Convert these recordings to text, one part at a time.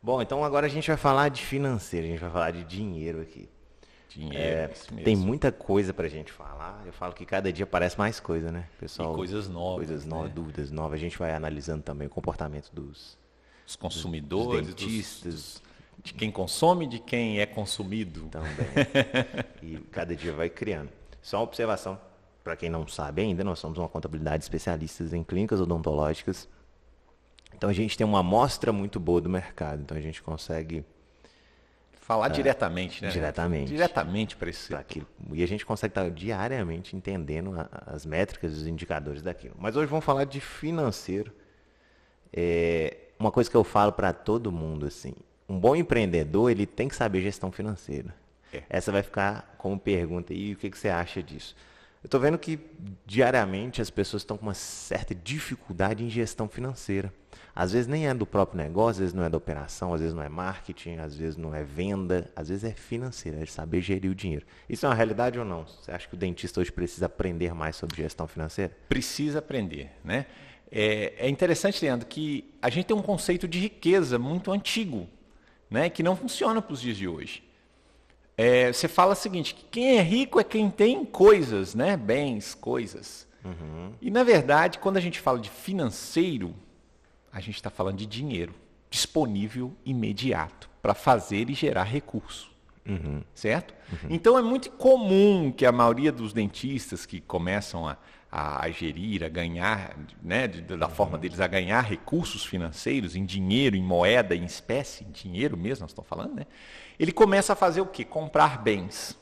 Bom, então agora a gente vai falar de financeiro, a gente vai falar de dinheiro aqui. Dinheiro, isso Tem mesmo. muita coisa pra gente falar. Eu falo que cada dia parece mais coisa, né? E Pessoal, coisas coisas novas, novas, né? dúvidas novas. A gente vai analisando também o comportamento Os dos consumidores, dentistas de quem consome, de quem é consumido. também. E cada dia vai criando. Só uma observação, para quem não sabe ainda, nós somos uma contabilidade especialistas em clínicas odontológicas. Então a gente tem uma amostra muito boa do mercado. Então a gente consegue Falar diretamente, né? diretamente. Diretamente para esse para setor. aquilo. E a gente consegue estar diariamente entendendo as métricas e os indicadores daquilo. Mas hoje vamos falar de financeiro. Uma coisa que eu falo para todo mundo, assim, um bom empreendedor, ele tem que saber gestão financeira. Essa vai ficar como pergunta aí, o que você acha disso? Eu estou vendo que diariamente as pessoas estão com uma certa dificuldade em gestão financeira. Às vezes nem é do próprio negócio, às vezes não é da operação, às vezes não é marketing, às vezes não é venda, às vezes é financeira, é saber gerir o dinheiro. Isso é uma realidade ou não? Você acha que o dentista hoje precisa aprender mais sobre gestão financeira? Precisa aprender, né? É interessante, Leandro, que a gente tem um conceito de riqueza muito antigo, né? Que não funciona para os dias de hoje. Você fala o seguinte, que quem é rico é quem tem coisas, né? Bens, coisas. E, na verdade, quando a gente fala de financeiro, a gente está falando de dinheiro disponível imediato para fazer e gerar recurso. Certo? Então, é muito comum que a maioria dos dentistas que começam a gerir, a ganhar, né, da forma deles a ganhar recursos financeiros em dinheiro, em moeda, em espécie, em dinheiro mesmo, nós estamos falando, né? Ele começa a fazer o quê? Comprar bens.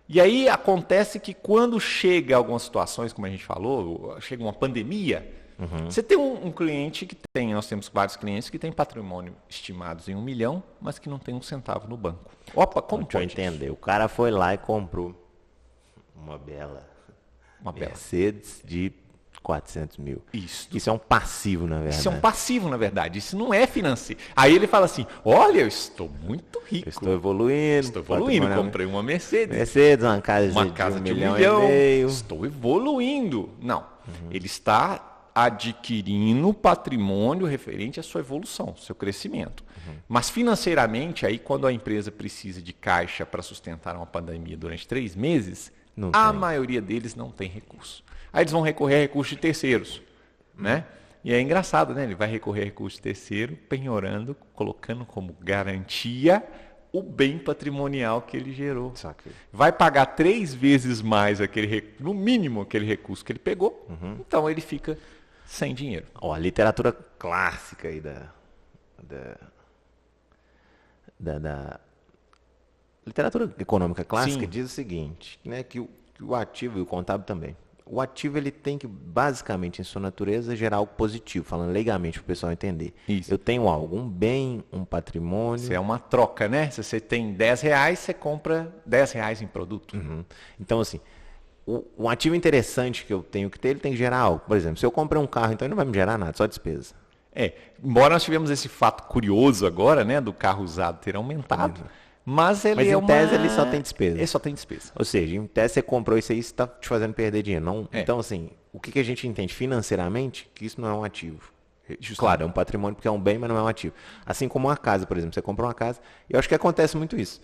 E aí acontece que quando chega algumas situações, como a gente falou, chega uma pandemia, você tem um cliente que tem, nós temos vários clientes que têm patrimônio estimados em 1 milhão, mas que não tem um centavo no banco. Opa, como Deixa eu pode isso? entender. O cara foi lá e comprou uma bela Uma bela. Mercedes de 400 mil. Isso. Isso é um passivo, na verdade. Isso é um passivo, na verdade. Isso não é financeiro. Aí ele fala assim, olha, eu estou muito rico. Eu estou evoluindo. Estou evoluindo, patrimonialmente. comprei uma Mercedes. Mercedes, uma casa, Uma de, casa de 1 1 milhão milhão. e meio. Estou evoluindo. Não. Ele está adquirindo patrimônio referente à sua evolução, seu crescimento. Mas financeiramente, aí quando a empresa precisa de caixa para sustentar uma pandemia durante 3 meses, Não a tem. maioria deles não tem recurso. Aí eles vão recorrer a recursos de terceiros, né? E é engraçado, né? Ele vai recorrer a recurso de terceiro, penhorando, colocando como garantia o bem patrimonial que ele gerou. Saquei. Vai pagar 3 vezes mais no mínimo aquele recurso que ele pegou, então ele fica sem dinheiro. Ó, a literatura clássica aí da literatura econômica clássica Sim. diz o seguinte, né, que o ativo e o contábil também. O ativo ele tem que, basicamente, em sua natureza, gerar algo positivo, falando legalmente para o pessoal entender. Isso. Eu tenho algo, um bem, um patrimônio. Isso é uma troca, né? Se você tem R$ 10, você compra R$ 10 em produto. Então, assim, um ativo interessante que eu tenho que ter, ele tem que gerar algo. Por exemplo, se eu comprei um carro, então ele não vai me gerar nada, só despesa. Embora nós tivemos esse fato curioso agora, né, do carro usado ter aumentado, mas ele Mas é em uma... tese ele só tem despesa. Ele só tem despesa. Ou seja, em tese você comprou isso aí, você está te fazendo perder dinheiro. Não, Então, assim, o que a gente entende financeiramente, que isso não é um ativo. Claro, é um patrimônio porque é um bem, mas não é um ativo. Assim como uma casa, por exemplo. Você comprou uma casa, e eu acho que acontece muito isso.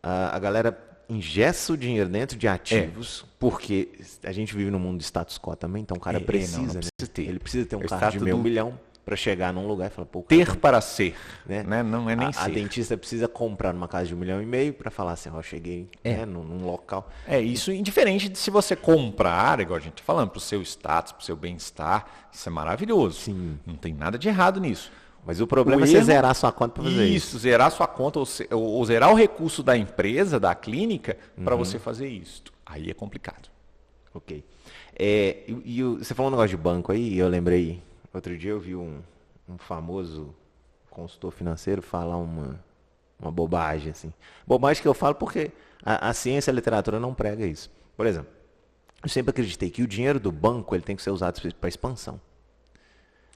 A galera ingessa o dinheiro dentro de ativos, porque a gente vive num mundo de status quo também, então o cara precisa, não né? precisa ter. Ele precisa ter um É o carro de status meio do- milhão para chegar num lugar e falar, pô, o cara Ter para ser, né? né? Não é nem a ser. dentista precisa comprar numa casa de 1,5 milhão para falar assim, ó, cheguei né, num local. Isso indiferente de se você comprar, igual a gente está falando, para o seu status, para o seu bem-estar, isso é maravilhoso. Sim. Não tem nada de errado nisso. Mas o problema O é você erro- zerar sua conta para fazer isso. Isso, zerar sua conta ou zerar o recurso da empresa, da clínica, para você fazer isso. Aí é complicado. Ok. Você falou um negócio de banco aí, e eu lembrei, outro dia eu vi um famoso consultor financeiro falar uma bobagem, assim. Bobagem que eu falo porque a ciência e a literatura não prega isso. Por exemplo, eu sempre acreditei que o dinheiro do banco ele tem que ser usado para expansão.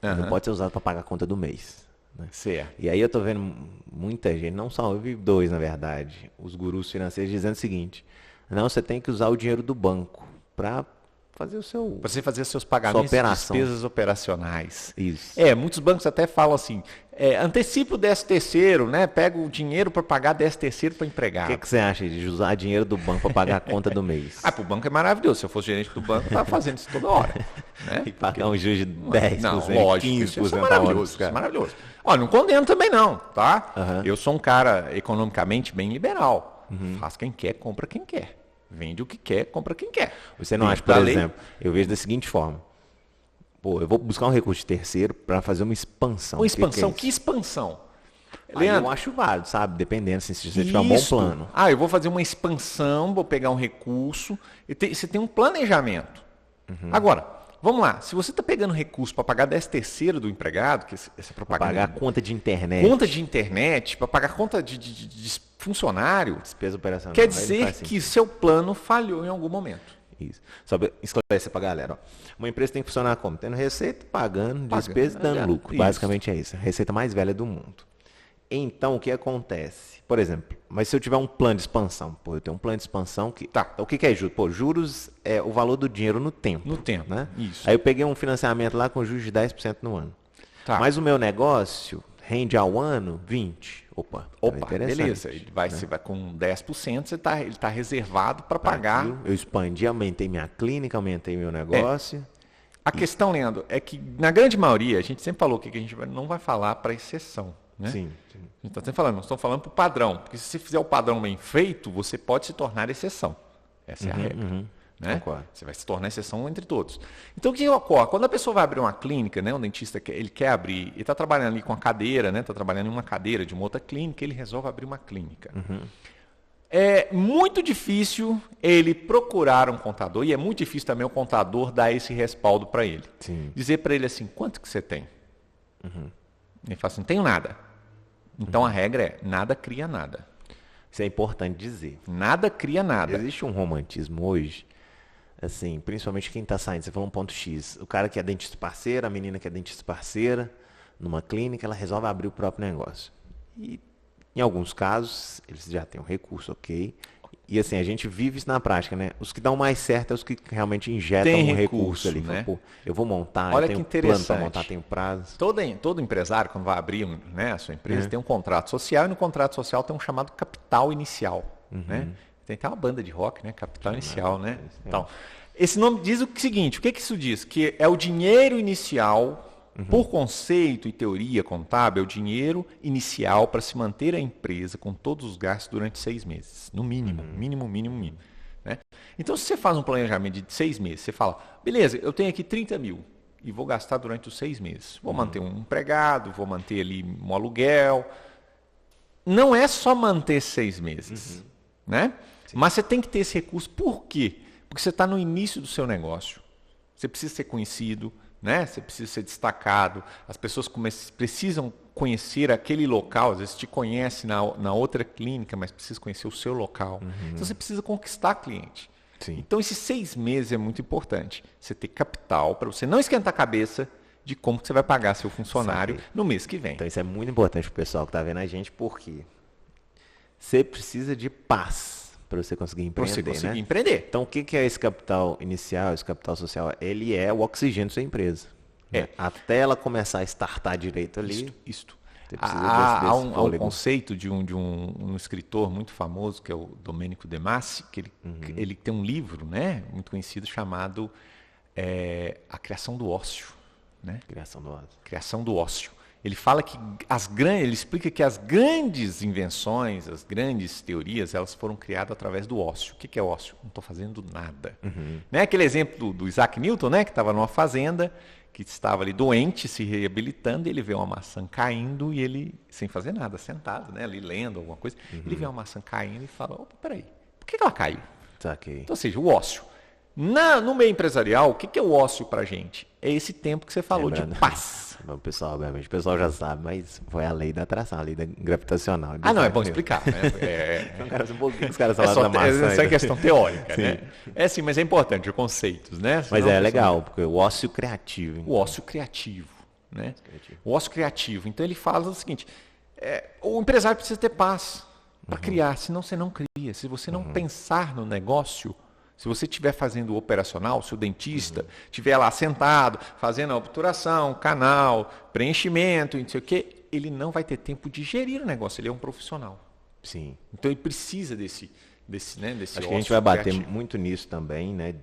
Não pode ser usado para pagar a conta do mês. Né? Certo. E aí eu tô vendo muita gente, não só, eu vi 2 na verdade, os gurus financeiros dizendo o seguinte, não, você tem que usar o dinheiro do banco para fazer o seu... Para você fazer seus pagamentos de operação. despesas operacionais. Isso. Muitos bancos até falam assim, antecipa o 13º, né? Pega o dinheiro para pagar 13º para O empregado. que você acha de usar dinheiro do banco para pagar a conta do mês? Para o banco é maravilhoso. Se eu fosse gerente do banco, eu estava fazendo isso toda hora. Né? E pagar um juros de 10%, Não, lógico, 15% isso é a hora maravilhoso, dos isso é caras. maravilhoso. Olha, não condeno também não, tá? Aham. Eu sou um cara economicamente bem liberal. Uhum. Faz quem quer, compra quem quer. Vende o que quer, compra quem quer. Você não Dentro acha, por da lei, exemplo, eu vejo da seguinte forma. Pô, eu vou buscar um recurso de terceiro para fazer uma expansão. Uma O que que é expansão? isso? Que expansão? Aí eu acho válido, sabe? Dependendo, assim, se você tiver um bom Isso. plano. Eu vou fazer uma expansão, vou pegar um recurso. Você tem um planejamento. Uhum. Agora, vamos lá. Se você está pegando recurso para pagar 13º do empregado, que essa Pra propaganda. pagar a conta de internet, Conta de internet, para pagar conta de funcionário, despesa operacional. quer aí não dizer faz que sentido. seu plano falhou em algum momento. Isso. Só pra esclarecer pra galera. Ó. Uma empresa tem que funcionar como? Tendo receita, pagando, despesa e dando lucro. Isso. Basicamente é isso. A receita mais velha do mundo. Então, o que acontece? Por exemplo, mas se eu tiver um plano de expansão, pô, eu tenho um plano de expansão que... Tá, então o que é juros? Pô, juros é o valor do dinheiro no tempo. No tempo, né? isso. Aí eu peguei um financiamento lá com juros de 10% no ano. Tá. Mas o meu negócio rende ao ano 20%. Opa, interessante, Beleza. Você vai com 10%, ele está reservado para pagar. Eu expandi, aumentei minha clínica, aumentei meu negócio. A questão, Leandro, é que na grande maioria, a gente sempre falou que a gente não vai falar para exceção. Né? Sim. A gente está sempre falando, nós estamos falando para o padrão. Porque se você fizer o padrão bem feito, você pode se tornar exceção. Essa é a regra. Né? Concordo. Você vai se tornar exceção entre todos. Então, o que ocorre? Quando a pessoa vai abrir uma clínica, né, um dentista ele quer abrir, ele está trabalhando ali com a cadeira, está trabalhando em uma cadeira de uma outra clínica, ele resolve abrir uma clínica. É muito difícil ele procurar um contador, e é muito difícil também o contador dar esse respaldo para ele. Sim. Dizer para ele assim, quanto que você tem? Ele fala assim, não tenho nada. Então a regra é, nada cria nada. Isso é importante dizer. Nada cria nada. Existe um romantismo hoje, assim, principalmente quem está saindo, você falou um ponto X. O cara que é dentista parceira, a menina que é dentista parceira, numa clínica, ela resolve abrir o próprio negócio. E em alguns casos, eles já têm um recurso, ok. E assim, a gente vive isso na prática, né? Os que dão mais certo é os que realmente injetam Tem um recurso, recurso ali. né? Pô, eu vou montar, Olha eu tenho que plano para interessante. montar, tenho prazo. Todo empresário, quando vai abrir né, a sua empresa, tem um contrato social, e no contrato social tem um chamado capital inicial. Né? Tem até uma banda de rock, né? Capital inicial, né? Então, esse nome diz o seguinte, o que isso diz? Que é o dinheiro inicial, por conceito e teoria contábil, é o dinheiro inicial para se manter a empresa com todos os gastos durante 6 meses. No mínimo, mínimo. Né? Então, se você faz um planejamento de 6 meses, você fala, beleza, eu tenho aqui 30 mil e vou gastar durante os 6 meses. Vou manter um empregado, vou manter ali um aluguel. Não é só manter 6 meses, né? Mas você tem que ter esse recurso. Por quê? Porque você está no início do seu negócio. Você precisa ser conhecido, né? Você precisa ser destacado. As pessoas precisam conhecer aquele local. Às vezes te conhece na outra clínica, mas precisa conhecer o seu local. Então você precisa conquistar cliente. Sim. Então esses 6 meses é muito importante. Você ter capital para você não esquentar a cabeça de como que você vai pagar seu funcionário no mês que vem. Então isso é muito importante pro pessoal que está vendo a gente, porque você precisa de paz para você conseguir Para empreender, você conseguir né? empreender. Então o que é esse capital inicial, esse capital social? Ele é o oxigênio da sua empresa. Né? Até ela começar a startar direito ali, Isto. você precisa Há desse um fôlego. conceito de um escritor muito famoso, que é o Domênico De Masi, que ele tem um livro, né, muito conhecido chamado A Criação do Ócio. Né? Criação do ócio. Criação do ócio. Ele fala que ele explica que as grandes invenções, as grandes teorias, elas foram criadas através do ócio. O que é ócio? Não estou fazendo nada. Né? Aquele exemplo do Isaac Newton, né, que estava numa fazenda, que estava ali doente, se reabilitando, e ele vê uma maçã caindo e ele, sem fazer nada, sentado, né, ali lendo alguma coisa, ele vê uma maçã caindo e fala, opa, peraí, por que ela caiu? Saquei. Então, ou seja, o ócio. No meio empresarial, o que é o ócio para a gente? É esse tempo que você falou de paz. O pessoal, obviamente, o pessoal já sabe, mas foi a lei da atração, a lei da gravitacional. Não, é bom explicar, né? Os caras falaram da maçã. Essa é questão teórica, né? É sim, mas é importante, os conceitos, né? Mas é legal, porque o ócio criativo. O ócio criativo, né? O ócio criativo. Então ele fala o seguinte, o empresário precisa ter paz para criar, senão você não cria. Se você não pensar no negócio, Se você estiver fazendo o operacional, se o dentista estiver lá sentado, fazendo a obturação, canal, preenchimento, não sei o quê, ele não vai ter tempo de gerir o negócio, ele é um profissional. Sim. Então ele precisa desse Acho que a gente vai bater muito nisso também, né?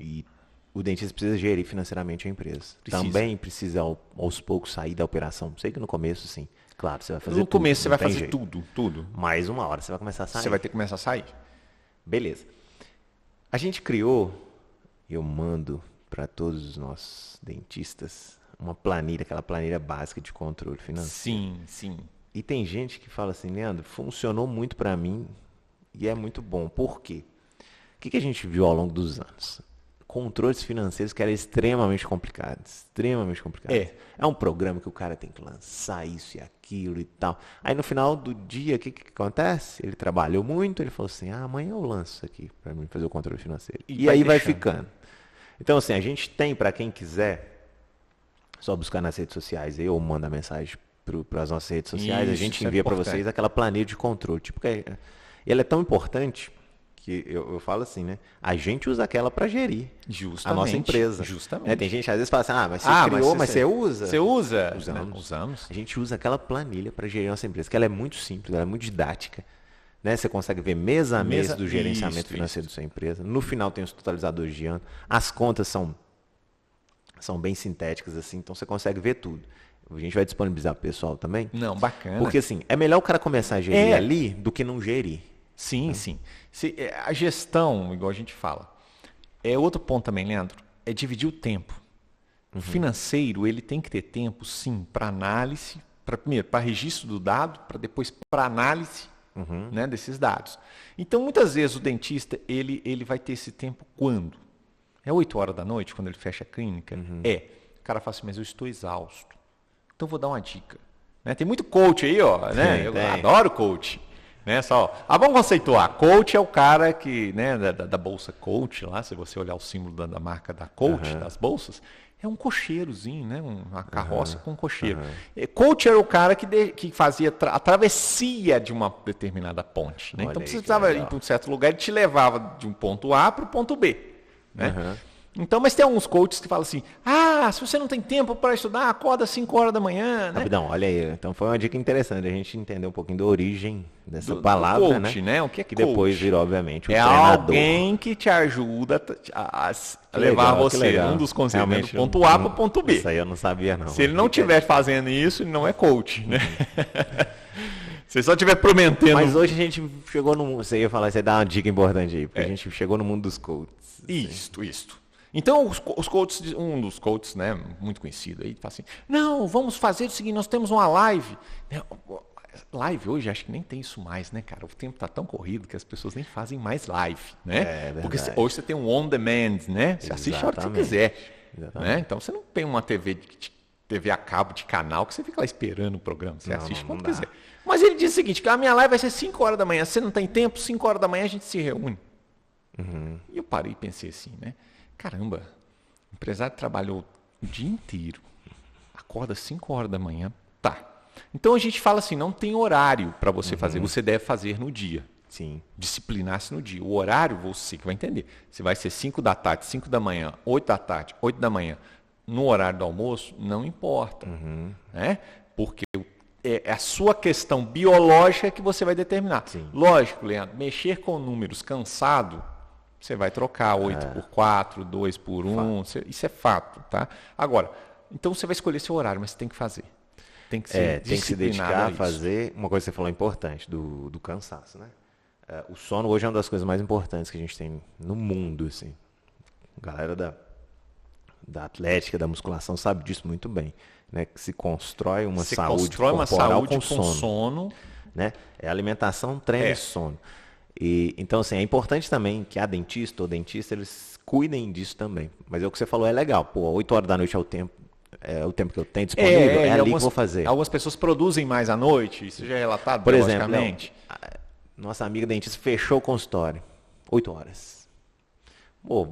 E o dentista precisa gerir financeiramente a empresa. Também precisa, aos poucos, sair da operação. Sei que no começo, sim. Claro, você vai fazer tudo. No começo você vai fazer tudo. Mas uma hora você vai começar a sair. Você vai ter que começar a sair. Beleza. A gente criou, eu mando para todos os nossos dentistas, uma planilha, aquela planilha básica de controle financeiro. Sim. E tem gente que fala assim, Leandro, funcionou muito para mim e é muito bom. Por quê? O que a gente viu ao longo dos anos? Controles financeiros que eram extremamente complicados. É um programa que o cara tem que lançar isso e aquilo e tal. Aí no final do dia, o que acontece? Ele trabalhou muito, ele falou assim, amanhã eu lanço isso aqui para mim fazer o controle financeiro. E aí vai ficando. Então assim, a gente tem, para quem quiser, só buscar nas redes sociais, eu mando a mensagem para as nossas redes sociais, a gente envia para vocês aquela planilha de controle. Tipo, ela é tão importante que eu falo assim, né? A gente usa aquela para gerir a nossa empresa. Justamente. Tem gente que às vezes fala assim, mas você criou, mas você usa? Você usa? Usamos. A gente usa aquela planilha para gerir a nossa empresa, que ela é muito simples, ela é muito didática. Né? Você consegue ver mês a mês do gerenciamento financeiro da sua empresa. No final tem os totalizadores de ano. As contas são bem sintéticas, assim, então você consegue ver tudo. A gente vai disponibilizar para o pessoal também. Não, bacana. Porque assim, é melhor o cara começar a gerir ali do que não gerir. Sim. A gestão, igual a gente fala, é outro ponto também, Leandro, é dividir o tempo. O financeiro, ele tem que ter tempo, sim, para análise, primeiro, para registro do dado, para depois para análise né, desses dados. Então, muitas vezes o dentista, ele vai ter esse tempo quando? É 8 horas da noite, quando ele fecha a clínica? O cara fala assim, mas eu estou exausto. Então, vou dar uma dica. Né? Tem muito coach aí, ó, né? Eu adoro coach. Né? Vamos conceituar. Coach é o cara que, né, da bolsa coach lá, se você olhar o símbolo da marca da coach, das bolsas, é um cocheirozinho, né? Uma carroça com um cocheiro. Coach era o cara que fazia a travessia de uma determinada ponte. Né? Então, você precisava ir para um certo lugar, ele te levava de um ponto A para o ponto B. Né? Então, mas tem alguns coaches que falam assim, se você não tem tempo para estudar, acorda às 5 horas da manhã. Né? Rapidão, olha aí. Então foi uma dica interessante, a gente entender um pouquinho da origem dessa palavra, do coach, né? O que é que coach? Depois vira, obviamente, o treinador. Alguém que te ajuda a levar você, um dos conselhos, né? Do ponto A para o ponto B. Isso aí eu não sabia, não. Se ele não estiver fazendo isso, ele não é coach, né? Se só estiver prometendo... Mas hoje a gente chegou no mundo... Você ia falar, você dá uma dica importante aí, porque a gente chegou no mundo dos coaches. Isso. Então, os coaches, um dos coaches, né, muito conhecido aí, fala assim, não, vamos fazer o seguinte, nós temos uma live. Live hoje, acho que nem tem isso mais, né, cara? O tempo está tão corrido que as pessoas nem fazem mais live, né? Porque hoje você tem um on demand, né? Você assiste a hora que você quiser. Né? Então, você não tem uma TV a cabo de canal que você fica lá esperando o programa. Você assiste quando quiser. Mas ele diz o seguinte, que a minha live vai ser 5 horas da manhã. Você não tem tempo? 5 horas da manhã a gente se reúne. E eu parei e pensei assim, né? Caramba, o empresário trabalhou o dia inteiro, acorda 5 horas da manhã, tá. Então a gente fala assim, não tem horário para você fazer, você deve fazer no dia. Sim. Disciplinar-se no dia. O horário você que vai entender. Se vai ser 5 da tarde, 5 da manhã, 8 da tarde, 8 da manhã, no horário do almoço, não importa. Né? Porque é a sua questão biológica que você vai determinar. Sim. Lógico, Leandro, mexer com números cansado, você vai trocar 8 por 4, 2 por 1, isso é fato, tá? Agora, então você vai escolher seu horário, mas você tem que fazer. Tem que se dedicar a fazer. Uma coisa que você falou importante, do cansaço, né? O sono hoje é uma das coisas mais importantes que a gente tem no mundo, assim. A galera da atlética, da musculação sabe disso muito bem, né? Que se constrói uma saúde corporal com sono. Né? É alimentação, treino e sono. Então, assim, é importante também que a dentista ou dentista, eles cuidem disso também. Mas o que você falou é legal. Pô, 8 horas da noite é o tempo que eu tenho disponível, é ali que eu vou fazer. Algumas pessoas produzem mais à noite, isso já é relatado por exemplo, nossa amiga dentista fechou o consultório, 8 horas. Pô,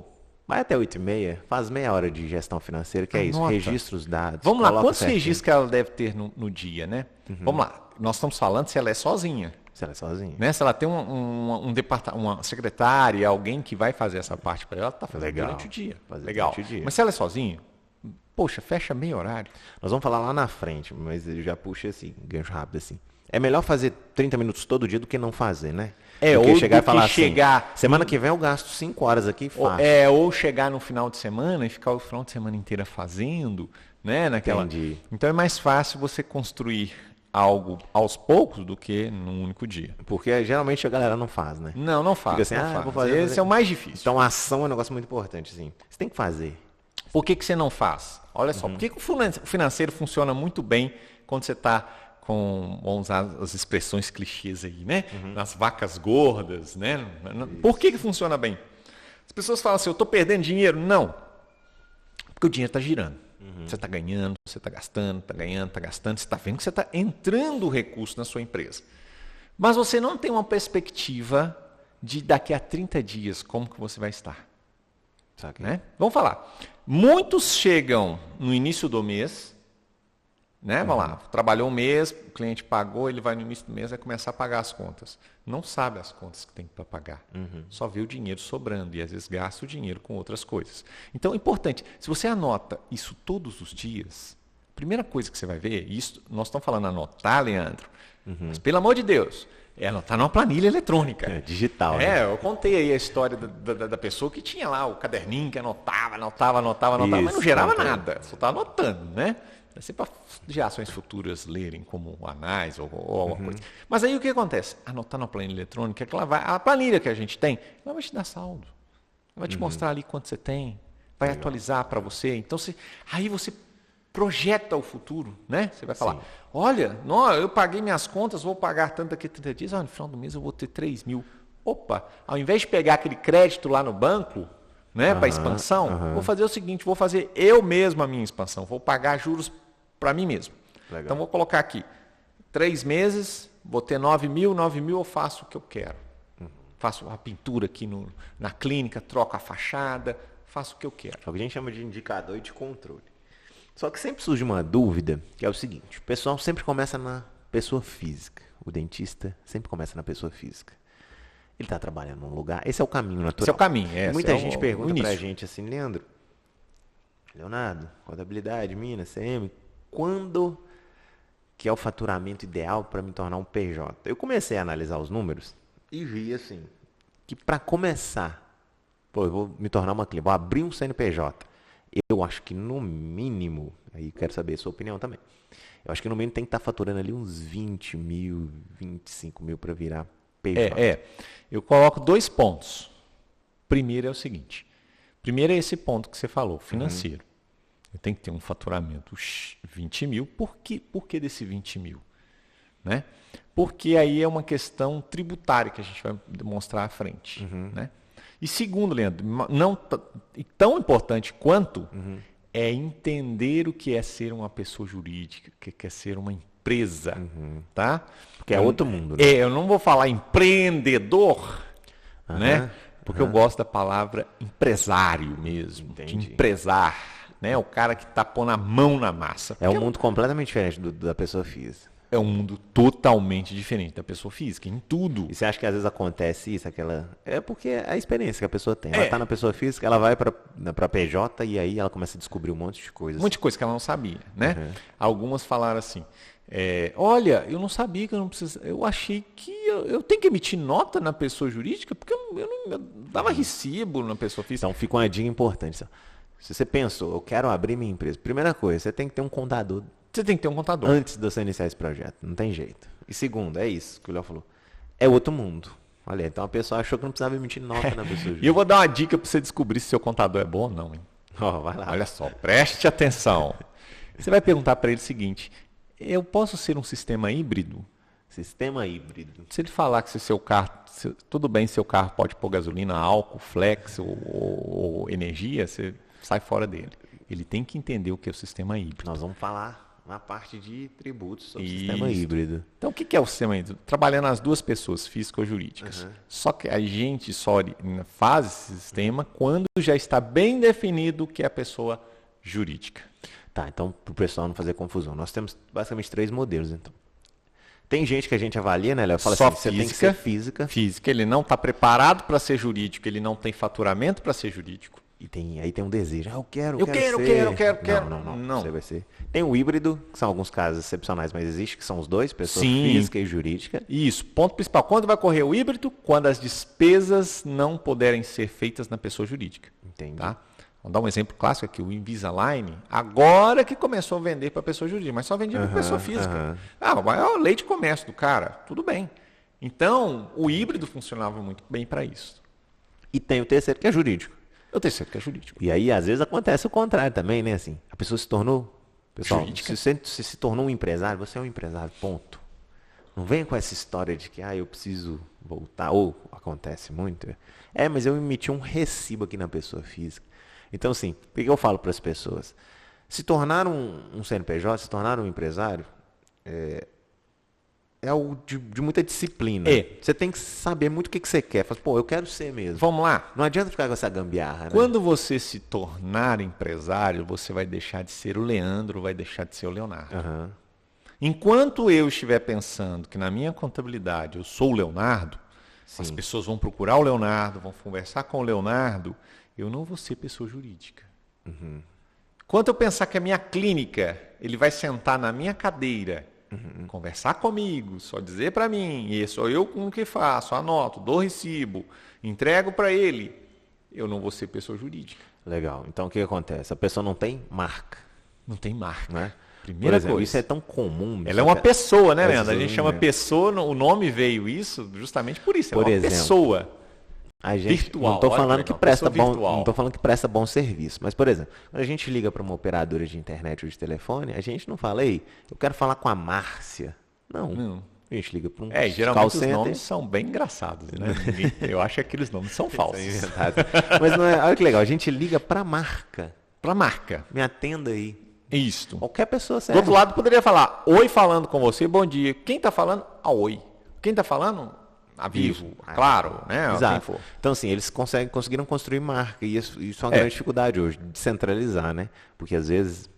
vai até 8h30, faz meia hora de gestão financeira, que é isso, registra os dados. Vamos lá, quantos registros que ela deve ter no dia, né? Vamos lá, nós estamos falando se ela é sozinha. Se ela é sozinha. Né? Se ela tem uma secretária, alguém que vai fazer essa parte para ela, está fazendo durante o dia. Legal. Durante o dia. Mas se ela é sozinha, poxa, fecha meio horário. Nós vamos falar lá na frente, mas eu já puxo assim, gancho rápido assim. É melhor fazer 30 minutos todo dia do que não fazer, né? É, do que ou chegar do e falar que chegar... assim, semana que vem eu gasto 5 horas aqui e faço. Ou chegar no final de semana e ficar o final de semana inteira fazendo, né? Entendi. Então é mais fácil você construir algo aos poucos do que num único dia. Porque geralmente a galera não faz, né? Não faz. Fica assim, não faz. vou fazer. Esse é o mais difícil. Então a ação é um negócio muito importante, assim. Você tem que fazer. Por que você não faz? Olha só, por que o financeiro funciona muito bem quando você está com, vamos usar as expressões clichês aí, né? Nas vacas gordas, né? Por que funciona bem? As pessoas falam assim, eu estou perdendo dinheiro. Não, porque o dinheiro está girando. Você está ganhando, você está gastando, está ganhando, está gastando. Você está vendo que você está entrando recurso na sua empresa. Mas você não tem uma perspectiva de daqui a 30 dias como que você vai estar. Né? Vamos falar. Muitos chegam no início do mês, né? Vamos lá, trabalhou um mês, o cliente pagou, ele vai no início do mês vai começar a pagar as contas. Não sabe as contas que tem para pagar. Só vê o dinheiro sobrando e às vezes gasta o dinheiro com outras coisas. Então é importante, se você anota isso todos os dias, a primeira coisa que você vai ver, isso nós estamos falando anotar, Leandro, mas pelo amor de Deus, é anotar numa planilha eletrônica. É digital. É, né? eu contei aí a história da pessoa que tinha lá o caderninho que anotava, mas não gerava nada, só estava anotando, né? É sempre para gerações futuras lerem como anais ou alguma coisa. Mas aí o que acontece? Anotar na planilha eletrônica, é que a planilha que a gente tem, ela vai te dar saldo. Ela vai te mostrar ali quanto você tem, vai atualizar para você. Então, aí você projeta o futuro, né? Você vai falar, olha, eu paguei minhas contas, vou pagar tanto daqui a 30 dias, no final do mês eu vou ter 3 mil. Opa, ao invés de pegar aquele crédito lá no banco, né, para expansão, vou fazer o seguinte, vou fazer eu mesmo a minha expansão, vou pagar juros para mim mesmo. Legal. Então, vou colocar aqui, 3 meses, vou ter 9 mil eu faço o que eu quero. Faço a pintura aqui na clínica, troco a fachada, faço o que eu quero. É o que a gente chama de indicador e de controle. Só que sempre surge uma dúvida, que é o seguinte, o pessoal sempre começa na pessoa física. O dentista sempre começa na pessoa física. Ele está trabalhando num lugar, esse é o caminho natural. Esse é o caminho, Muita gente pergunta pra gente assim, Leonardo, contabilidade, Minas, CM, quando que é o faturamento ideal para me tornar um PJ? Eu comecei a analisar os números e vi assim, que para começar, eu vou me tornar uma cliente, vou abrir um CNPJ. Eu acho que no mínimo, aí quero saber a sua opinião também, eu acho que no mínimo tem que estar faturando ali uns 20 mil, 25 mil para virar PJ. Eu coloco 2 pontos. Primeiro é o seguinte, primeiro é esse ponto que você falou, financeiro. Eu tenho que ter um faturamento 20 mil. Por que desse 20 mil? Né? Porque aí é uma questão tributária que a gente vai demonstrar à frente. Né? E segundo, Leandro, tão importante quanto é entender o que é ser uma pessoa jurídica, o que é ser uma empresa. Tá? Porque é outro mundo. Né? Eu não vou falar empreendedor, né? Porque eu gosto da palavra empresário mesmo, de empresar. Né? O cara que está pondo a mão na massa. É um mundo completamente diferente da pessoa física. É um mundo totalmente diferente da pessoa física, em tudo. E você acha que às vezes acontece isso, é porque é a experiência que a pessoa tem. Ela está na pessoa física, ela vai para PJ e aí ela começa a descobrir um monte de coisas. Um monte de coisa que ela não sabia, né? Algumas falaram assim, olha, eu não sabia que eu não precisava, eu achei que eu tenho que emitir nota na pessoa jurídica, porque eu não dava recibo na pessoa física. Então fica uma dica importante. Se você pensou, eu quero abrir minha empresa, primeira coisa, você tem que ter um contador. Você tem que ter um contador. Antes de você iniciar esse projeto, não tem jeito. E segundo, é isso que o Léo falou. É outro mundo. Olha, então a pessoa achou que não precisava emitir nota na pessoa jurídica. E eu vou dar uma dica para você descobrir se seu contador é bom ou não. Hein? Vai lá. Olha só, preste atenção. Você vai perguntar para ele o seguinte, eu posso ser um sistema híbrido? Sistema híbrido. Se ele falar que se seu carro, tudo bem, seu carro pode pôr gasolina, álcool, flex ou energia, você sai fora dele. Ele tem que entender o que é o sistema híbrido. Nós vamos falar na parte de tributos sobre o sistema híbrido. Então, o que é o sistema híbrido? Trabalhando as duas pessoas, físicas ou jurídicas. Só que a gente só faz esse sistema quando já está bem definido o que é a pessoa jurídica. Tá, então, para o pessoal não fazer confusão, nós temos basicamente 3 modelos, então. Tem gente que a gente avalia, né, Léo? Fala Só assim, você tem que ser física. Física, ele não está preparado para ser jurídico, ele não tem faturamento para ser jurídico. E aí tem um desejo. Eu quero quero. Não. Você vai ser. Tem o híbrido, que são alguns casos excepcionais, mas existe, que são os dois, pessoa Sim. física e jurídica. Isso, ponto principal. Quando vai correr o híbrido? Quando as despesas não puderem ser feitas na pessoa jurídica. Entendi. Tá? Vamos dar um exemplo clássico aqui, o Invisalign, agora que começou a vender para pessoa jurídica, mas só vendia para pessoa física. Mas é a lei de comércio do cara, tudo bem. Então, o híbrido funcionava muito bem para isso. E tem o terceiro, que é jurídico. O terceiro que é jurídico. E aí, às vezes, acontece o contrário também, né? Assim, a pessoa se tornou... Pessoal, Jurídica. se você se tornou um empresário, você é um empresário, ponto. Não venha com essa história de que eu preciso voltar, ou acontece muito. Mas eu emiti um recibo aqui na pessoa física. Então, assim, por que eu falo para as pessoas? Se tornar um CNPJ, se tornar um empresário, é algo de muita disciplina. Você tem que saber muito o que você quer. Fala, eu quero ser mesmo. Vamos lá. Não adianta ficar com essa gambiarra, né? Quando você se tornar empresário, você vai deixar de ser o Leandro, vai deixar de ser o Leonardo. Uhum. Enquanto eu estiver pensando que na minha contabilidade eu sou o Leonardo, Sim. as pessoas vão procurar o Leonardo, vão conversar com o Leonardo, eu não vou ser pessoa jurídica. Uhum. Quando eu pensar que a minha clínica, ele vai sentar na minha cadeira, conversar comigo, só dizer para mim, e sou eu com o que faço, anoto, dou recibo, entrego para ele, eu não vou ser pessoa jurídica. Legal. Então, o que acontece? A pessoa não tem marca. Não tem marca. Né? Primeira exemplo, coisa. isso é tão comum. Ela é uma pessoa, né, Leandro? A Sim, gente chama né? pessoa, o nome veio isso justamente por isso. Por Ela é uma exemplo, pessoa. A gente, Virtual, não estou olha que falando legal, que presta pessoa bom, virtual. não tô falando que presta bom serviço, mas por exemplo, quando a gente liga para uma operadora de internet ou de telefone, a gente não fala, ei, eu quero falar com a Márcia. Não. A gente liga para um call Geralmente os center. nomes são bem engraçados, né? Eu acho que aqueles nomes são falsos. Mas não é, olha que legal, a gente liga para a marca. Para marca. Me atenda aí. Isto. Qualquer pessoa Do serve. outro lado poderia falar, oi falando com você, bom dia. Quem está falando? A Oi. Quem está falando? A Vivo. Claro, né? Exato. Quem for. Então, assim, eles conseguiram construir marca. E isso é uma grande dificuldade hoje, descentralizar, né? Porque às vezes,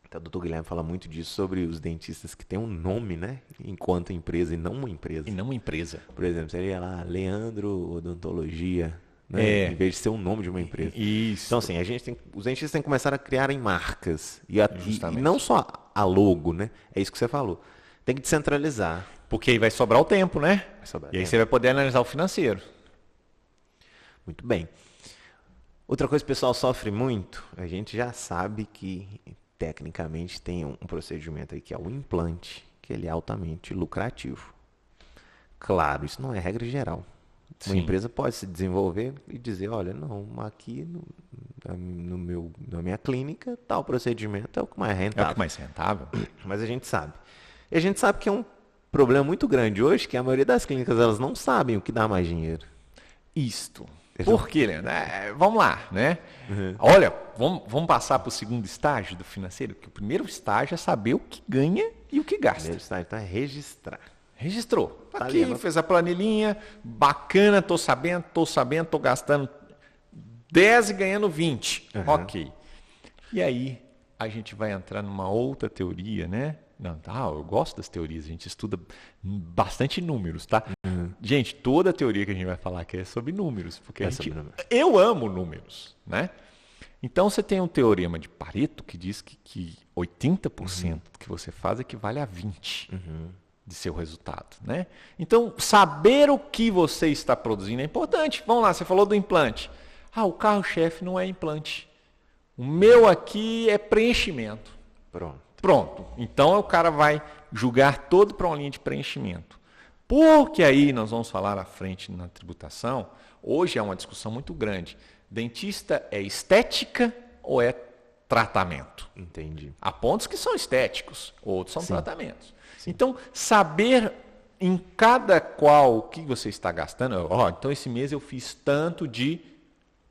até o doutor Guilherme fala muito disso, sobre os dentistas que têm um nome, né? Enquanto empresa e não uma empresa. E não uma empresa. Por exemplo, seria lá, Leandro Odontologia, né? Em vez de ser o nome de uma empresa. Isso. Então, assim, os dentistas têm que começar a criarem marcas. E Justamente. não só a logo, né? É isso que você falou. Tem que descentralizar. Porque aí vai sobrar o tempo, né? Vai sobrar E aí tempo. você vai poder analisar o financeiro. Muito bem. Outra coisa que o pessoal sofre muito, a gente já sabe que tecnicamente tem um procedimento aí que é o implante, que ele é altamente lucrativo. Claro, isso não é regra geral. Uma Sim. empresa pode se desenvolver e dizer, olha, não, aqui na minha clínica, tal procedimento é o que mais É o rentável. que mais rentável. Mas a gente sabe. E a gente sabe que é um problema muito grande hoje, que a maioria das clínicas elas não sabem o que dá mais dinheiro. Isto. Por quê, Leandro? Vamos lá, né? Olha, vamos passar para o segundo estágio do financeiro, que o primeiro estágio é saber o que ganha e o que gasta. Primeiro estágio, então, é registrar. Registrou. Tá Aqui, ali, fez a planilhinha, bacana, tô sabendo, tô gastando 10 e ganhando 20. Ok. E aí, a gente vai entrar numa outra teoria, né? Não, eu gosto das teorias, a gente estuda bastante números, tá? Gente, toda a teoria que a gente vai falar aqui é sobre números, porque eu amo números, né? Então, você tem um teorema de Pareto que diz que 80% do que você faz equivale a 20%. De seu resultado, né? Então, saber o que você está produzindo é importante. Vamos lá, você falou do implante. O carro-chefe não é implante. O meu aqui é preenchimento. Pronto. Então, o cara vai julgar todo para uma linha de preenchimento. Porque aí nós vamos falar à frente na tributação, hoje é uma discussão muito grande. Dentista é estética ou é tratamento? Entendi. Há pontos que são estéticos, outros são tratamentos. Então, saber em cada qual o que você está gastando, então esse mês eu fiz tanto de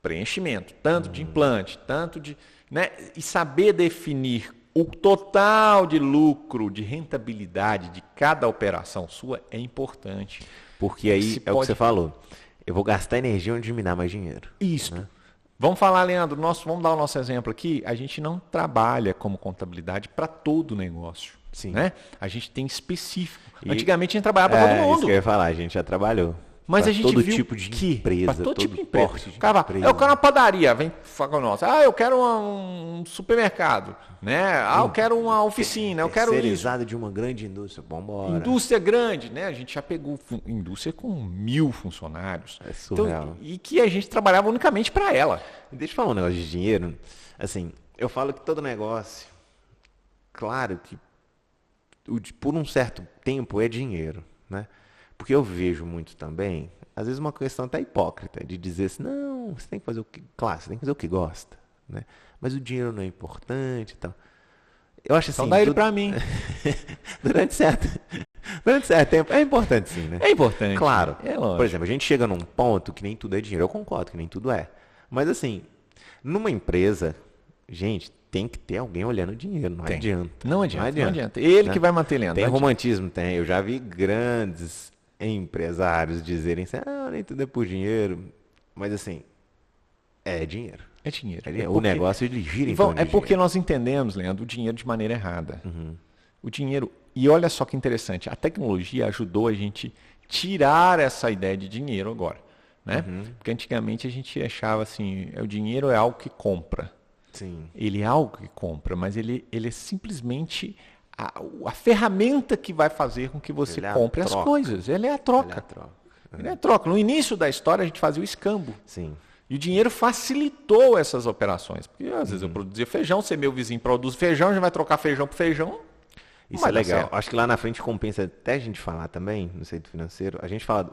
preenchimento, tanto de implante, tanto de... Né? E saber definir o total de lucro, de rentabilidade de cada operação sua é importante. Porque aí é o que você falou. Eu vou gastar energia onde me dá mais dinheiro. Isso. Né? Vamos falar, Leandro, vamos dar o nosso exemplo aqui. A gente não trabalha como contabilidade para todo negócio. Sim. Né? A gente tem específico. Antigamente a gente trabalhava para todo mundo. Isso que eu ia falar, a gente já trabalhou. Mas pra a gente todo viu tipo de que, empresa, para todo tipo de empresa. porte de Cara, empresa. eu quero uma padaria, vem falar com nós. Eu quero um supermercado, né? Eu quero uma oficina, eu quero isso. Terceirizada de uma grande indústria, vambora. Indústria grande, né? A gente já pegou indústria com 1.000 funcionários. É surreal. Então, e que a gente trabalhava unicamente para ela. Deixa eu falar um negócio de dinheiro. Assim, eu falo que todo negócio, claro que por um certo tempo é dinheiro, né? Porque eu vejo muito também, às vezes uma questão até hipócrita, de dizer assim, não, você tem que fazer o que, claro, você tem que fazer o que gosta, né? Mas o dinheiro não é importante e tal. Eu acho assim... Então dá ele pra mim. durante certo tempo, é importante sim, né? É importante. Claro. É lógico. Por exemplo, a gente chega num ponto que nem tudo é dinheiro. Eu concordo que nem tudo é. Mas assim, numa empresa, gente, tem que ter alguém olhando o dinheiro, não adianta. Não adianta. Ele, né, que vai manter, Leandro. Tem romantismo, tem. Eu já vi grandes empresários dizerem assim, nem tudo é por dinheiro. Mas assim, é dinheiro. É dinheiro. O negócio ele gira em torno de porque dinheiro. nós entendemos, Leandro, o dinheiro de maneira errada. Uhum. O dinheiro... E olha só que interessante, a tecnologia ajudou a gente tirar essa ideia de dinheiro agora. Né? Uhum. Porque antigamente a gente achava assim, o dinheiro é algo que compra. Sim. Ele é algo que compra, mas ele é simplesmente a ferramenta que vai fazer com que você compre as coisas. Ele é a troca. Ele é a troca. No início da história a gente fazia o escambo. Sim. E o dinheiro facilitou essas operações. Porque às vezes eu produzia feijão, se meu vizinho produz feijão, a gente vai trocar feijão por feijão. Isso é legal. Acho que lá na frente compensa até a gente falar também, no setor financeiro.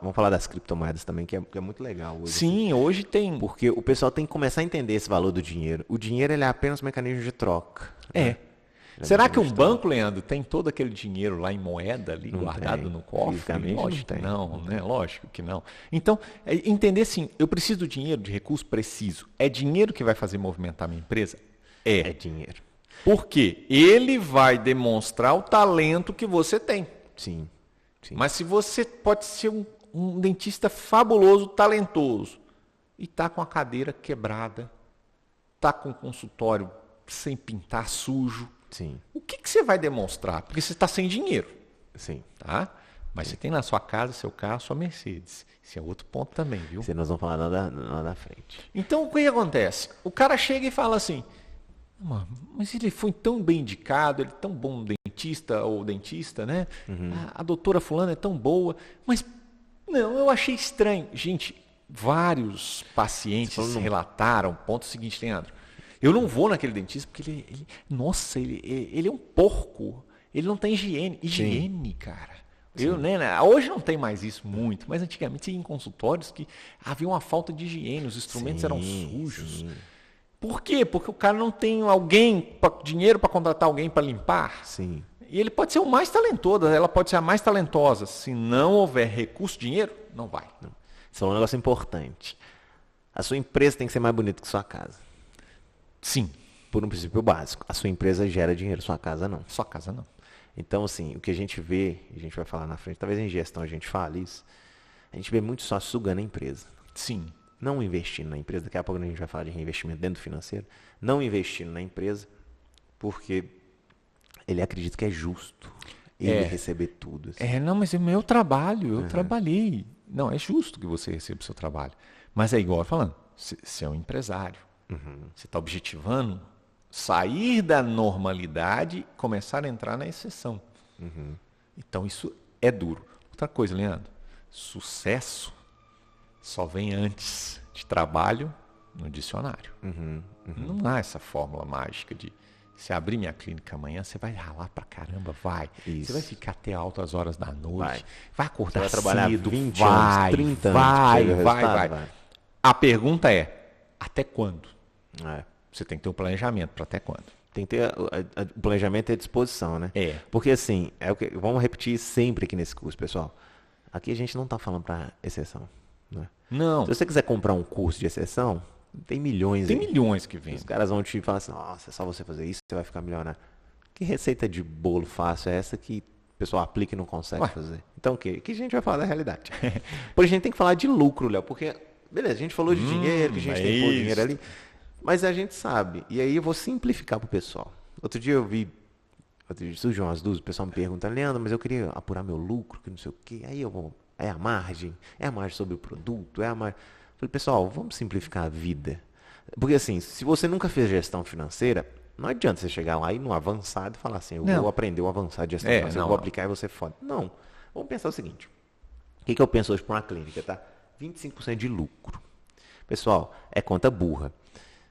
Vamos falar das criptomoedas também, que é muito legal hoje. Sim, assim. Hoje tem. Porque o pessoal tem que começar a entender esse valor do dinheiro. O dinheiro ele é apenas um mecanismo de troca. Né? Será que um banco, Leandro, tem todo aquele dinheiro lá em moeda ali guardado no cofre? Lógico que não, né? Lógico que não. Então, entender assim, eu preciso do dinheiro, de recurso preciso. É dinheiro que vai fazer movimentar a minha empresa? É dinheiro. Por quê? Ele vai demonstrar o talento que você tem. Sim. Mas se você pode ser um dentista fabuloso, talentoso, e está com a cadeira quebrada, está com o consultório sem pintar, sujo, sim. O que você vai demonstrar? Porque você está sem dinheiro. Sim. Tá? Mas você tem na sua casa, seu carro, sua Mercedes. Esse é outro ponto também, viu? Nós vamos falar lá na frente. Então, o que acontece? O cara chega e fala assim, mas ele foi tão bem indicado, ele é tão bom dentista ou dentista, né? Uhum. A doutora fulana é tão boa, mas não, eu achei estranho. Gente, vários pacientes relataram, ponto seguinte, Leandro, eu não vou naquele dentista porque ele é um porco, ele não tem higiene. Higiene, sim, cara. Hoje não tem mais isso muito, mas antigamente tinha em consultórios que havia uma falta de higiene, os instrumentos eram sujos. Sim. Por quê? Porque o cara não tem dinheiro para contratar alguém para limpar. Sim. E ele pode ser o mais talentoso, ela pode ser a mais talentosa. Se não houver recurso, dinheiro, não vai. Não. Isso é um negócio importante. A sua empresa tem que ser mais bonita que sua casa. Sim. Por um princípio básico. A sua empresa gera dinheiro, sua casa não. Sua casa não. Então, assim, o que a gente vê, a gente vai falar na frente, talvez em gestão a gente fale isso, a gente vê muito só sugando a empresa. Sim. Não investindo na empresa, daqui a pouco a gente vai falar de reinvestimento dentro do financeiro, não investindo na empresa, porque ele acredita que é justo ele receber tudo. Assim. Não, mas é o meu trabalho, eu trabalhei. Não, é justo que você receba o seu trabalho. Mas é igual falando, você é um empresário, você está objetivando sair da normalidade e começar a entrar na exceção. Então isso é duro. Outra coisa, Leandro, sucesso só vem antes de trabalho no dicionário. Não há essa fórmula mágica de se abrir minha clínica amanhã, você vai ralar pra caramba, vai. Isso. Você vai ficar até altas horas da noite, vai acordar vai trabalhar cedo, 20 anos, 30 anos. Vai. A pergunta é, até quando? Você tem que ter um planejamento para até quando? Tem que ter o planejamento à disposição, né? Porque assim, vamos repetir sempre aqui nesse curso, pessoal. Aqui a gente não está falando para exceção. Né? Não. Se você quiser comprar um curso de exceção, tem milhões. Tem milhões que vêm. Os caras vão te falar assim, nossa, é só você fazer isso, você vai ficar milionário. Que receita de bolo fácil é essa que o pessoal aplica e não consegue fazer? Então o quê? Que a gente vai falar da realidade. Por a gente tem que falar de lucro, Léo, porque Beleza, a gente falou de dinheiro, que a gente tem que pôr isso. dinheiro ali. Mas a gente sabe. E aí eu vou simplificar pro pessoal. Outro dia surgiu umas dúvidas, o pessoal me pergunta, Leandro, mas eu queria apurar meu lucro, que não sei o quê. Aí eu vou, é a margem sobre o produto, é a margem. Falei, pessoal, vamos simplificar a vida. Porque assim, se você nunca fez gestão financeira, não adianta você chegar lá e no avançado e falar assim, eu vou aprender o avançado de gestão financeira, eu vou aplicar e você foda. Não. Vamos pensar o seguinte. O que eu penso hoje para uma clínica, tá? 25% de lucro. Pessoal, é conta burra.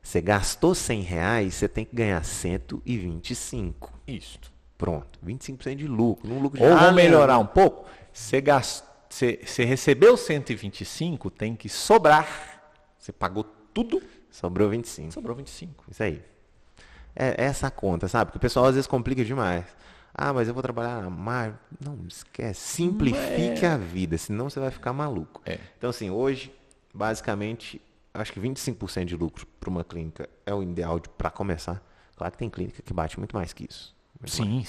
Você gastou R$100, você tem que ganhar 125. Isso. Pronto, 25% de lucro. Num lucro de Ou vamos melhorar um pouco. Você recebeu 125, tem que sobrar. Você pagou tudo. Sobrou 25. Sobrou 25. Isso aí. É essa a conta, sabe? Porque o pessoal às vezes complica demais. Ah, mas eu vou trabalhar na margem. Não, esquece. Simplifique a vida, senão você vai ficar maluco. Então, assim, hoje, basicamente, acho que 25% de lucro para uma clínica é o ideal para começar. Claro que tem clínica que bate muito mais que isso. Sim.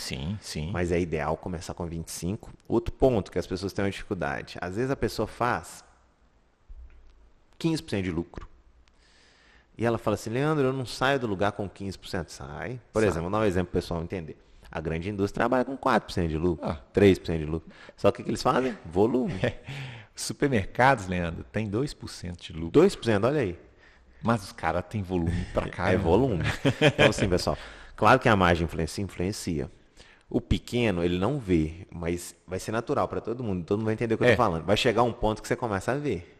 Mas é ideal começar com 25. Outro ponto que as pessoas têm uma dificuldade. Às vezes a pessoa faz 15% de lucro. E ela fala assim, Leandro, eu não saio do lugar com 15%. Sai. Por exemplo, vou dar um exemplo para o pessoal entender. A grande indústria trabalha com 4% de lucro, 3% de lucro. Só que o que eles fazem? Volume. Supermercados, Leandro, tem 2% de lucro. 2%, olha aí. Mas os caras têm volume pra cá. É volume. Então, assim, pessoal, claro que a margem influencia. O pequeno, ele não vê, mas vai ser natural para todo mundo vai entender o que eu tô falando. Vai chegar um ponto que você começa a ver,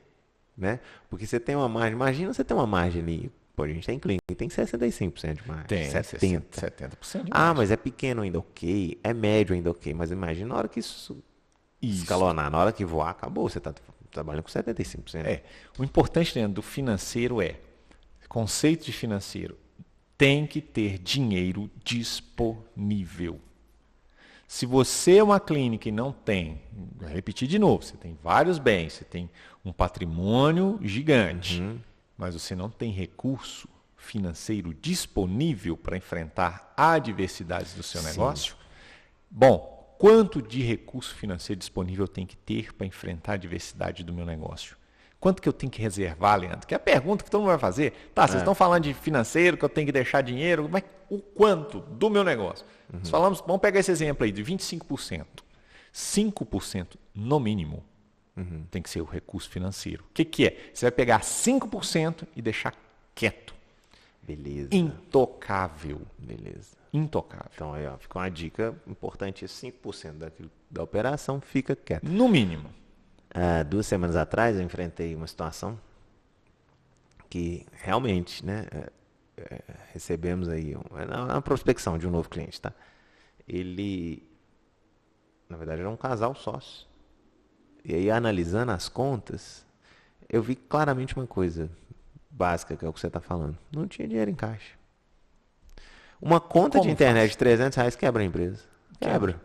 né? Porque você tem uma margem, imagina você ter uma margem ali, pô, a gente tem clínica, tem 65% de margem. Tem, 70% de margem. Ah, mas é pequeno ainda, ok. É médio ainda, ok. Mas imagina na hora que isso escalonar, na hora que voar, acabou. Você está trabalhando com 75%. O importante dentro do financeiro conceito de financeiro, tem que ter dinheiro disponível. Se você é uma clínica e não tem, vou repetir de novo, você tem vários bens, você tem um patrimônio gigante, mas você não tem recurso financeiro disponível para enfrentar adversidades do seu negócio, bom, quanto de recurso financeiro disponível eu tenho que ter para enfrentar a adversidade do meu negócio? Quanto que eu tenho que reservar, Leandro? Que é a pergunta que todo mundo vai fazer. Tá, vocês estão falando de financeiro, que eu tenho que deixar dinheiro, mas o quanto do meu negócio? Nós falamos, vamos pegar esse exemplo aí, de 25%. 5% no mínimo tem que ser o recurso financeiro. O que é? Você vai pegar 5% e deixar quieto. Beleza. Intocável. Beleza. Intocável. Então aí, ó, fica uma dica importante, 5% da operação fica quieto. No mínimo. 2 semanas atrás eu enfrentei uma situação que realmente, né, recebemos aí uma prospecção de um novo cliente, tá? Ele, na verdade, era um casal sócio. E aí, analisando as contas, eu vi claramente uma coisa básica, que é o que você está falando. Não tinha dinheiro em caixa. Uma conta de internet de R$300 quebra a empresa. Quebra.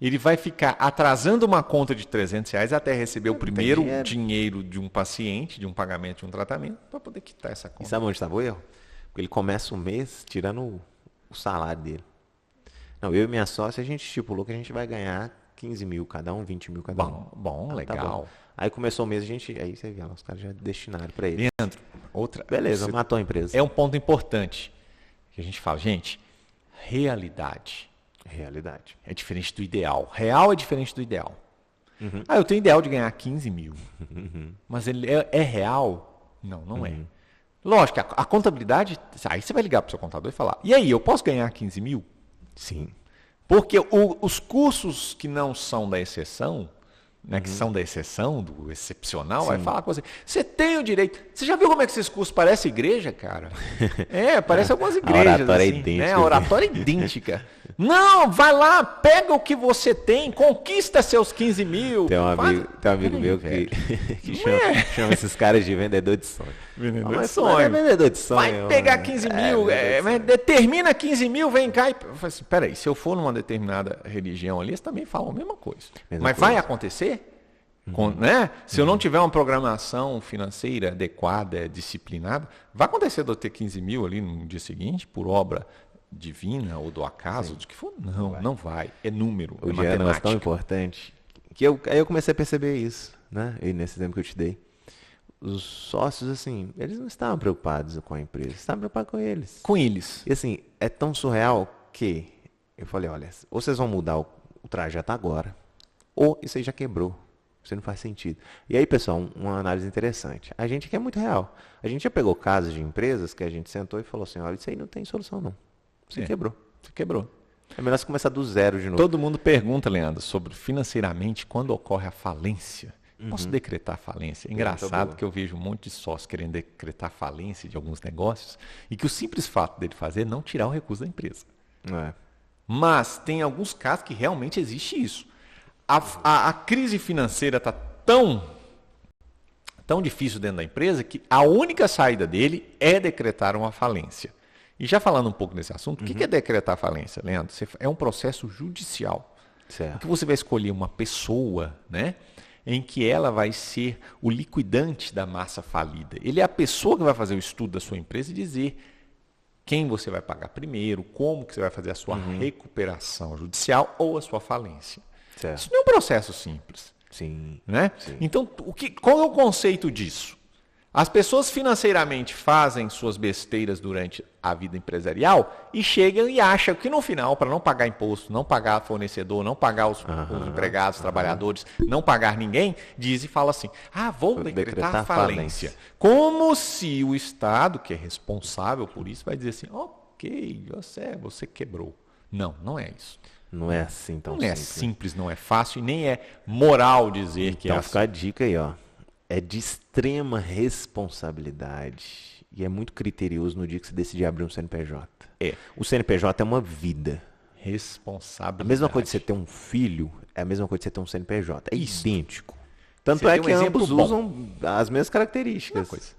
Ele vai ficar atrasando uma conta de R$300 até receber o primeiro dinheiro de um paciente, de um pagamento de um tratamento, para poder quitar essa conta. E sabe onde estava o erro? Porque ele começa o mês tirando o salário dele. Não, eu e minha sócia, a gente estipulou que a gente vai ganhar 15 mil cada um, 20 mil cada um. Bom, legal. Tá bom. Aí começou o mês, aí você viu, os caras já destinaram para ele. Leandro, Beleza, matou a empresa. É um ponto importante que a gente fala, gente, realidade. Realidade. É diferente do ideal. Real é diferente do ideal. Eu tenho ideal de ganhar 15 mil. Mas ele é real? Não é. Lógico, a contabilidade, aí você vai ligar para o seu contador e falar, e aí, eu posso ganhar 15 mil? Sim. Porque os cursos que não são da exceção, né, que são da exceção, do excepcional, vai falar com você. Você tem o direito. Você já viu como é que esses cursos parecem igreja, cara? Parece algumas igrejas. A oratória assim, é idêntica. Né? A oratória é idêntica. Não, vai lá, pega o que você tem, conquista seus 15 mil. Tem um amigo meu que chama esses caras de vendedor de sonho. Vendedor de sonho. É vendedor de sonho. Vai pegar 15 mil, determina 15 mil, vem cá. Eu falei assim, peraí, se eu for numa determinada religião ali, eles também falam a mesma coisa. Vai acontecer? Né? Se eu não tiver uma programação financeira adequada, disciplinada, vai acontecer de eu ter 15 mil ali no dia seguinte, por obra divina ou do acaso, de que for? Não vai. É número, o dia é um negócio tão importante que aí eu comecei a perceber isso, né? E nesse exemplo que eu te dei. os sócios, assim, eles não estavam preocupados com a empresa, estavam preocupados com eles. Com eles. E assim, é tão surreal que eu falei, olha, ou vocês vão mudar o trajeto agora, ou isso aí já quebrou. Isso não faz sentido. E aí, pessoal, uma análise interessante. A gente aqui é muito real. A gente já pegou casos de empresas que a gente sentou e falou assim, olha, isso aí não tem solução não. Você quebrou. Você quebrou. É melhor você começar do zero de novo. Todo mundo pergunta, Leandro, sobre financeiramente quando ocorre a falência. Posso decretar falência? É engraçado que eu vejo um monte de sócios querendo decretar falência de alguns negócios e que o simples fato dele fazer é não tirar o recurso da empresa. É. Mas tem alguns casos que realmente existe isso. A crise financeira está tão difícil dentro da empresa que a única saída dele é decretar uma falência. E já falando um pouco desse assunto, o que é decretar falência, Leandro? É um processo judicial. Certo. Em que você vai escolher uma pessoa, né, em que ela vai ser o liquidante da massa falida. Ele é a pessoa que vai fazer o estudo da sua empresa e dizer quem você vai pagar primeiro, como que você vai fazer a sua recuperação judicial ou a sua falência. Certo. Isso não é um processo simples. Sim. Né? Sim. Então, qual é o conceito disso? As pessoas financeiramente fazem suas besteiras durante a vida empresarial e chegam e acham que no final, para não pagar imposto, não pagar fornecedor, não pagar os empregados, os trabalhadores, não pagar ninguém, diz e fala assim, vou decretar falência. Como se o Estado, que é responsável por isso, vai dizer assim, ok, você quebrou. Não, não é isso. Não é assim tão simples. Não é simples. simples, não é fácil e nem é moral dizer que é Então assim. fica a dica aí, ó. É de extrema responsabilidade e é muito criterioso no dia que você decidir abrir um CNPJ. O CNPJ é uma vida. Responsabilidade. A mesma coisa de você ter um filho é a mesma coisa de você ter um CNPJ. É idêntico. Tanto Você é tem um que exemplo ambos bom. usam as mesmas características.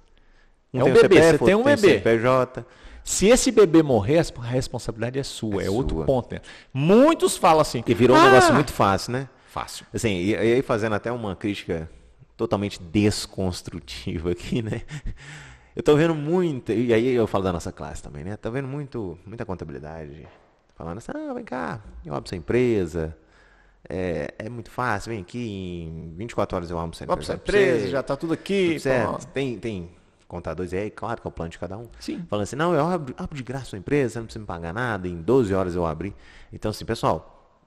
É um tem bebê, CPF, você tem um outro bebê. CNPJ. Se esse bebê morrer, a responsabilidade é sua. É outro sua. ponto. Né? Muitos falam assim. E virou um negócio muito fácil, né? Fácil. Assim, e aí fazendo até uma crítica totalmente desconstrutiva aqui, né? Eu tô vendo muito, e aí eu falo da nossa classe também, né? Tô vendo muita contabilidade falando assim, vem cá, eu abro sua empresa, é muito fácil, vem aqui, em 24 horas eu abro sua Vamos empresa. pra empresa, já tá tudo aqui. Tudo certo. Tem contadores aí, claro que é o plano de cada um. Sim. Falando assim, não, eu abro de graça a sua empresa, você não precisa me pagar nada, em 12 horas eu abri. Então, assim, pessoal,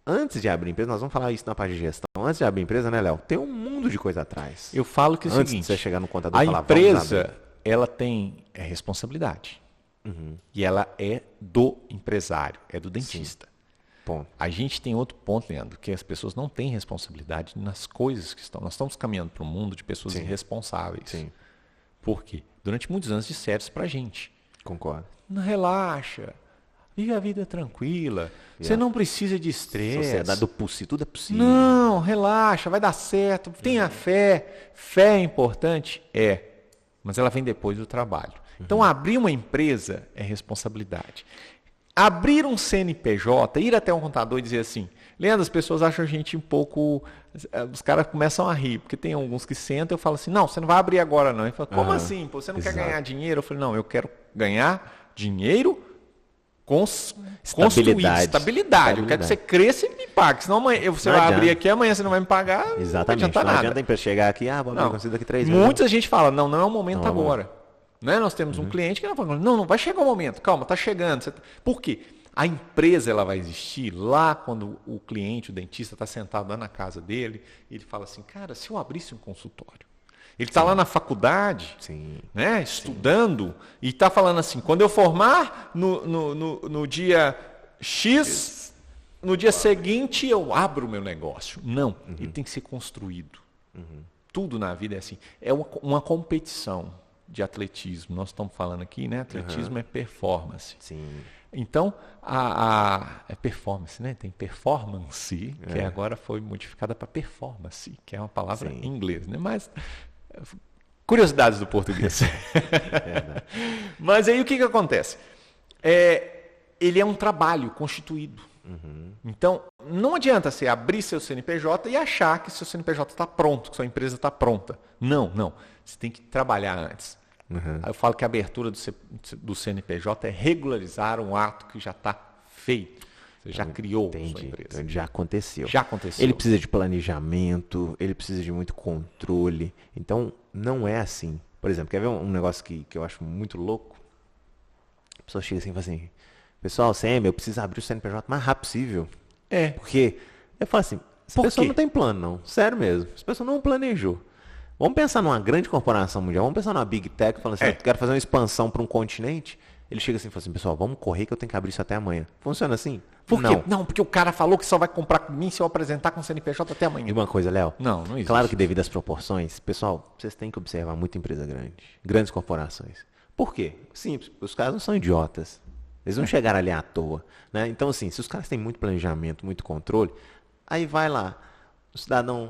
antes de abrir empresa, nós vamos falar isso na parte de gestão. Antes de abrir empresa, né, Léo? Tem um mundo de coisa atrás. Eu falo que é o Antes seguinte, de você chegar no contador a e falar, vamos empresa, abrir. ela tem responsabilidade. E ela é do empresário, é do dentista. Ponto. A gente tem outro ponto, Leandro, que as pessoas não têm responsabilidade nas coisas que estão. Nós estamos caminhando para um mundo de pessoas irresponsáveis. Sim. Por quê? Durante muitos anos disseram isso pra gente. Concordo. Não relaxa. Vive a vida tranquila. Você não precisa de estresse. Sociedade do possível, tudo é possível. Não, relaxa, vai dar certo. Tenha fé. Fé é importante? É. Mas ela vem depois do trabalho. Então, abrir uma empresa é responsabilidade. Abrir um CNPJ, ir até um contador e dizer assim, Leandro, as pessoas acham a gente um pouco... Os caras começam a rir, porque tem alguns que sentam e eu falo assim, não, você não vai abrir agora não. Ele fala, como assim? Pô, você não quer ganhar dinheiro? Eu falei, não, eu quero ganhar dinheiro construído, estabilidade. Eu quero que você cresça e me pague. Senão amanhã, você Não vai adianta. abrir aqui, amanhã você não vai me pagar, Exatamente. não adianta Não nada. adianta a empresa chegar aqui, vou abrir consigo daqui 3 meses. Muita gente fala, não é o momento Não é o agora. Né? Nós temos um cliente que fala, não vai chegar o momento, calma, está chegando. Por quê? A empresa ela vai existir lá quando o cliente, o dentista, está sentado lá na casa dele, e ele fala assim, cara, se eu abrisse um consultório, ele está lá na faculdade, né, estudando, e está falando assim, quando eu formar no dia X, no dia seguinte eu abro o meu negócio. Não, ele tem que ser construído. Tudo na vida é assim. É uma competição de atletismo. Nós estamos falando aqui, né? Atletismo é performance. Sim. Então, é performance, né? Tem performance, que agora foi modificada para performance, que é uma palavra em inglês, né? Mas, curiosidades do português. Mas aí o que acontece? Ele é um trabalho constituído. Então, não adianta você abrir seu CNPJ e achar que seu CNPJ está pronto, que sua empresa está pronta. Não. Você tem que trabalhar antes. Aí eu falo que a abertura do CNPJ é regularizar um ato que já está feito. Você já criou sua Entendi. empresa. Então, já aconteceu. Já aconteceu. Ele precisa de planejamento, ele precisa de muito controle. Então, não é assim. Por exemplo, quer ver um negócio que eu acho muito louco? A pessoa chega assim e fala assim, pessoal, CM, eu preciso abrir o CNPJ o mais rápido possível. Porque, eu falo assim, essa pessoa não tem plano, não. Sério mesmo. Essa pessoa não planejou. Vamos pensar numa grande corporação mundial, vamos pensar numa Big Tech, falando assim, eu quero fazer uma expansão para um continente. Ele chega assim e fala assim, pessoal, vamos correr que eu tenho que abrir isso até amanhã. Funciona assim? Por quê? Não, porque o cara falou que só vai comprar com mim se eu apresentar com o CNPJ até amanhã. E uma coisa, Léo. Não existe. Claro que devido às proporções, pessoal, vocês têm que observar muita empresa grande, grandes corporações. Por quê? Simples, os caras não são idiotas. Eles não chegaram ali à toa. Né? Então, assim, se os caras têm muito planejamento, muito controle, aí vai lá, o cidadã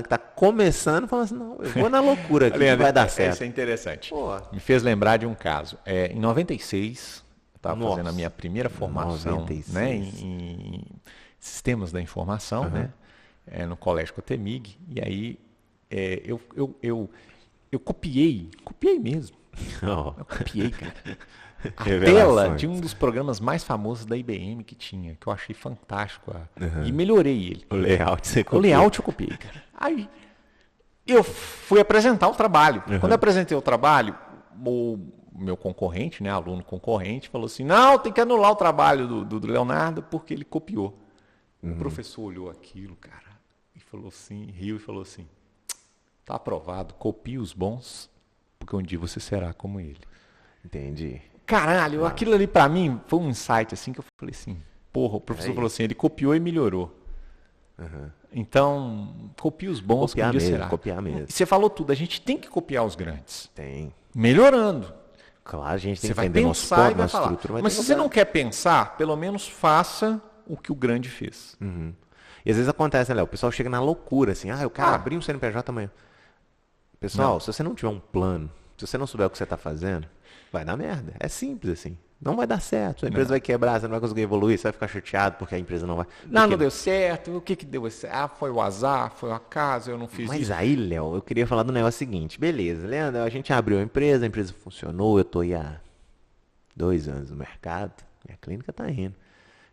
que está começando, fala assim, não, eu vou na loucura aqui, que vai dar certo. Isso é interessante. Pô. Me fez lembrar de um caso. Em 96, eu estava fazendo a minha primeira formação, 96. né, em sistemas da informação, né, no Colégio Cotemig, e aí eu copiei mesmo. Eu copiei, cara. A tela de um dos programas mais famosos da IBM que tinha, que eu achei fantástico. E melhorei ele. O layout você copiou. O layout eu copiei, cara. Aí eu fui apresentar o trabalho. Quando eu apresentei o trabalho, o meu concorrente, né, aluno concorrente, falou assim, não, tem que anular o trabalho do Leonardo porque ele copiou. O professor olhou aquilo, cara, e falou assim, riu e falou assim, tá aprovado, copie os bons, porque um dia você será como ele. Entendi. Caralho, aquilo ali pra mim foi um insight assim que eu falei assim, porra, o professor falou assim, ele copiou e melhorou. Então, copie os bons, Copiar que um dia mesmo, será. copiar mesmo. Você falou tudo, a gente tem que copiar os grandes. Tem. Melhorando. Claro, a gente tem Você que vai entender nosso pensar ponto, e vai nossa falar. estrutura. Mas se você não quer pensar, pelo menos faça o que o grande fez. E às vezes acontece, né, Léo? O pessoal chega na loucura, assim, eu quero abrir um CNPJ amanhã. Pessoal, se você não tiver um plano, se você não souber o que você está fazendo, vai dar merda. É simples assim. Não vai dar certo. A empresa vai quebrar, você não vai conseguir evoluir, você vai ficar chateado porque a empresa não vai. Não deu certo. O que deu certo? Foi o azar, foi o acaso, eu não fiz Mas isso. aí, Léo, eu queria falar do negócio seguinte. Beleza, Leandro, a gente abriu a empresa funcionou, eu tô aí há 2 anos no mercado, minha clínica tá indo.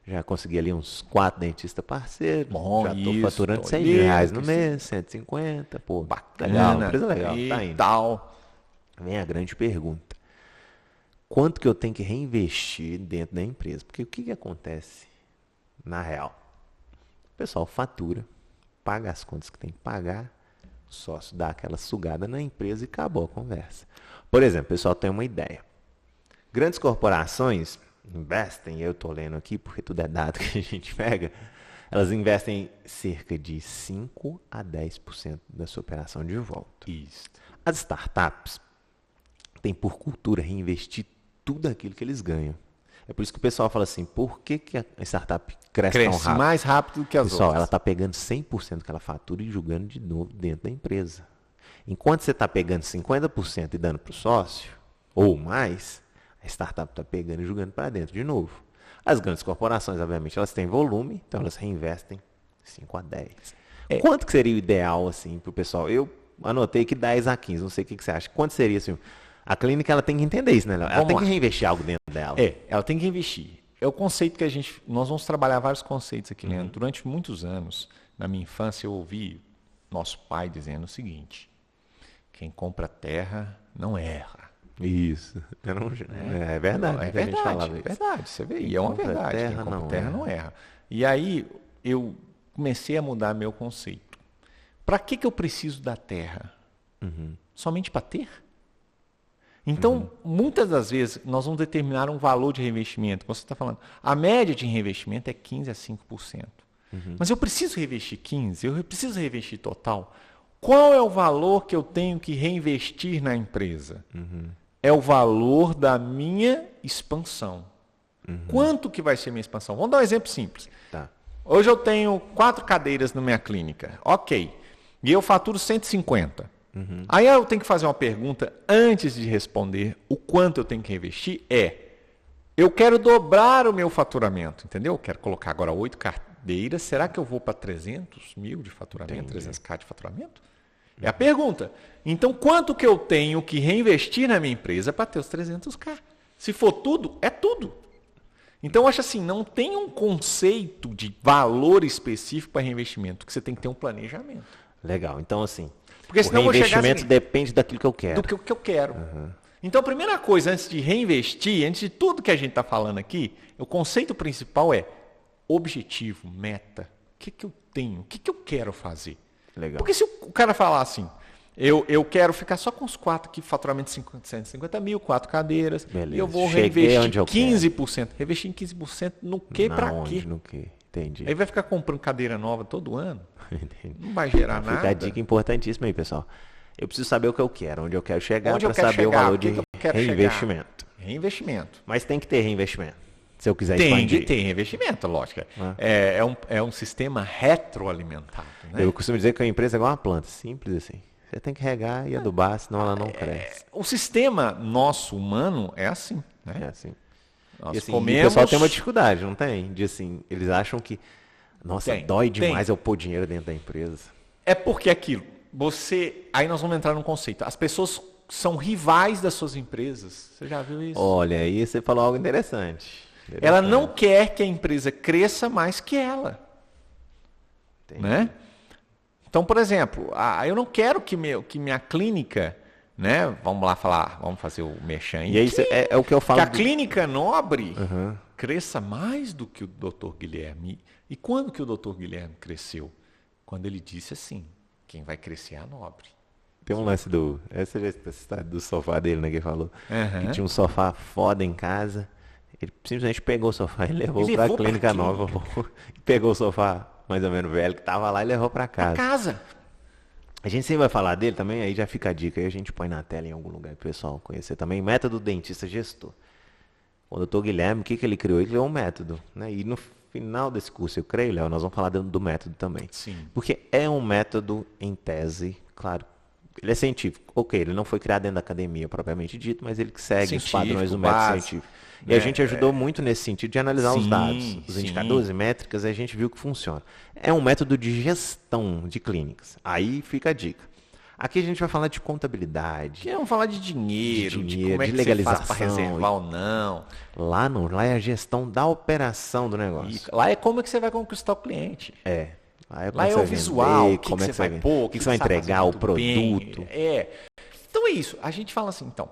Já consegui ali uns 4 dentistas parceiros, já tô faturando R$100 no mês, 150, pô, Bacana, legal, empresa legal, tá indo. Tal. Vem a grande pergunta. Quanto que eu tenho que reinvestir dentro da empresa? Porque o que acontece na real? O pessoal fatura, paga as contas que tem que pagar, o sócio dá aquela sugada na empresa e acabou a conversa. Por exemplo, o pessoal tem uma ideia. Grandes corporações investem, eu estou lendo aqui porque tudo é dado que a gente pega, elas investem cerca de 5 a 10% da sua operação de volta. Isso. As startups têm por cultura reinvestir tudo aquilo que eles ganham. É por isso que o pessoal fala assim, por que a startup cresce tão rápido? Mais rápido do que as Pessoal, outras. ela está pegando 100% que ela fatura e jogando de novo dentro da empresa. Enquanto você está pegando 50% e dando para o sócio, ou mais, a startup está pegando e jogando para dentro de novo. As grandes corporações, obviamente, elas têm volume, então elas reinvestem 5 a 10. Quanto que seria o ideal assim, para o pessoal? Eu anotei que 10 a 15, não sei o que você acha. Quanto seria assim? A clínica ela tem que entender isso, né? Ela tem que reinvestir algo dentro dela. Ela tem que investir. É o conceito que nós vamos trabalhar vários conceitos aqui, Leandro. Durante muitos anos, na minha infância, eu ouvi nosso pai dizendo o seguinte: quem compra terra não erra. Isso. É verdade. É verdade. Você vê, e é uma verdade. Quem compra terra não erra. E aí eu comecei a mudar meu conceito. Para que eu preciso da terra? Somente para ter? Então, muitas das vezes, nós vamos determinar um valor de reinvestimento. Como você está falando, a média de reinvestimento é 15% a 5%. Mas eu preciso reinvestir 15%, eu preciso reinvestir total. Qual é o valor que eu tenho que reinvestir na empresa? É o valor da minha expansão. Quanto que vai ser minha expansão? Vamos dar um exemplo simples. Tá. Hoje eu tenho 4 cadeiras na minha clínica. Ok. E eu faturo 150. Aí eu tenho que fazer uma pergunta antes de responder o quanto eu tenho que investir. Eu quero dobrar o meu faturamento, entendeu? Eu quero colocar agora 8 cadeiras. Será que eu vou para 300 mil de faturamento, 300k de faturamento? É a pergunta. Então, quanto que eu tenho que reinvestir na minha empresa para ter os 300k? Se for tudo, é tudo. Então, eu acho assim, não tem um conceito de valor específico para reinvestimento, que você tem que ter um planejamento. Legal. Então, assim, Porque senão o eu vou chegar reinvestimento assim, depende daquilo que eu quero. do que eu quero. Então, a primeira coisa, antes de reinvestir, antes de tudo que a gente está falando aqui, o conceito principal é objetivo, meta. O que eu tenho? O que eu quero fazer? Legal. Porque se o cara falar assim, eu quero ficar só com os 4 aqui, faturamento de 150 mil, 4 cadeiras, Beleza. e eu vou Cheguei reinvestir onde eu 15%. Reinvestir em 15% no que para quê? No que? Entendi. Aí vai ficar comprando cadeira nova todo ano? Entendi. Não vai gerar Fica nada. a dica importantíssima aí, pessoal. Eu preciso saber o que eu quero, onde eu quero chegar, Onde eu para quero saber chegar, o valor o que de que eu quero reinvestimento. Reinvestimento. Mas tem que ter reinvestimento, se eu quiser Tem expandir. que ter reinvestimento, lógico. É um sistema retroalimentado. Né? Eu costumo dizer que a empresa é igual uma planta, simples assim. Você tem que regar e adubar, senão ela não cresce. O sistema nosso humano é assim. Né? É assim. Nós E, assim, comemos... o pessoal tem uma dificuldade, não tem? De assim, eles acham que, nossa, Tem, dói tem. demais eu pôr dinheiro dentro da empresa. É porque aquilo, aí nós vamos entrar num conceito. As pessoas são rivais das suas empresas. Você já viu isso? Olha, aí você falou algo interessante. Ela não quer que a empresa cresça mais que ela. Entendi. Né? Então, por exemplo, eu não quero que minha clínica, né? Vamos lá vamos fazer o merchan aí. E aí é o que eu falo. Que a clínica nobre cresça mais do que o Dr. Guilherme. E quando que o Dr. Guilherme cresceu? Quando ele disse assim, quem vai crescer é a nobre. Tem um lance essa história do sofá dele, né, que ele falou. Uhum. Que tinha um sofá foda em casa. Ele simplesmente pegou o sofá e levou pra clínica nova. Pegou o sofá mais ou menos velho que tava lá e levou pra casa. A gente sempre vai falar dele também, aí já fica a dica. Aí a gente põe na tela em algum lugar pro pessoal conhecer também. Método dentista gestor. O doutor Guilherme, o que ele criou? Ele criou um método, né? E no final desse curso, eu creio, Léo, nós vamos falar do método também. Sim. Porque é um método em tese, claro, ele é científico. Ok, ele não foi criado dentro da academia propriamente dito, mas ele que segue os padrões do método científico. E a gente ajudou muito nesse sentido de analisar os dados, os indicadores e métricas, e a gente viu que funciona. É um método de gestão de clínicas. Aí fica a dica. Aqui a gente vai falar de contabilidade. Vamos falar de dinheiro, de como é de que legalização, você faz para reservar ou não. Lá não, lá é a gestão da operação do negócio. E lá é como é que você vai conquistar o cliente. Lá é o visual, o que você vai pôr, o que você vai entregar, o produto. Então é isso. A gente fala assim, então.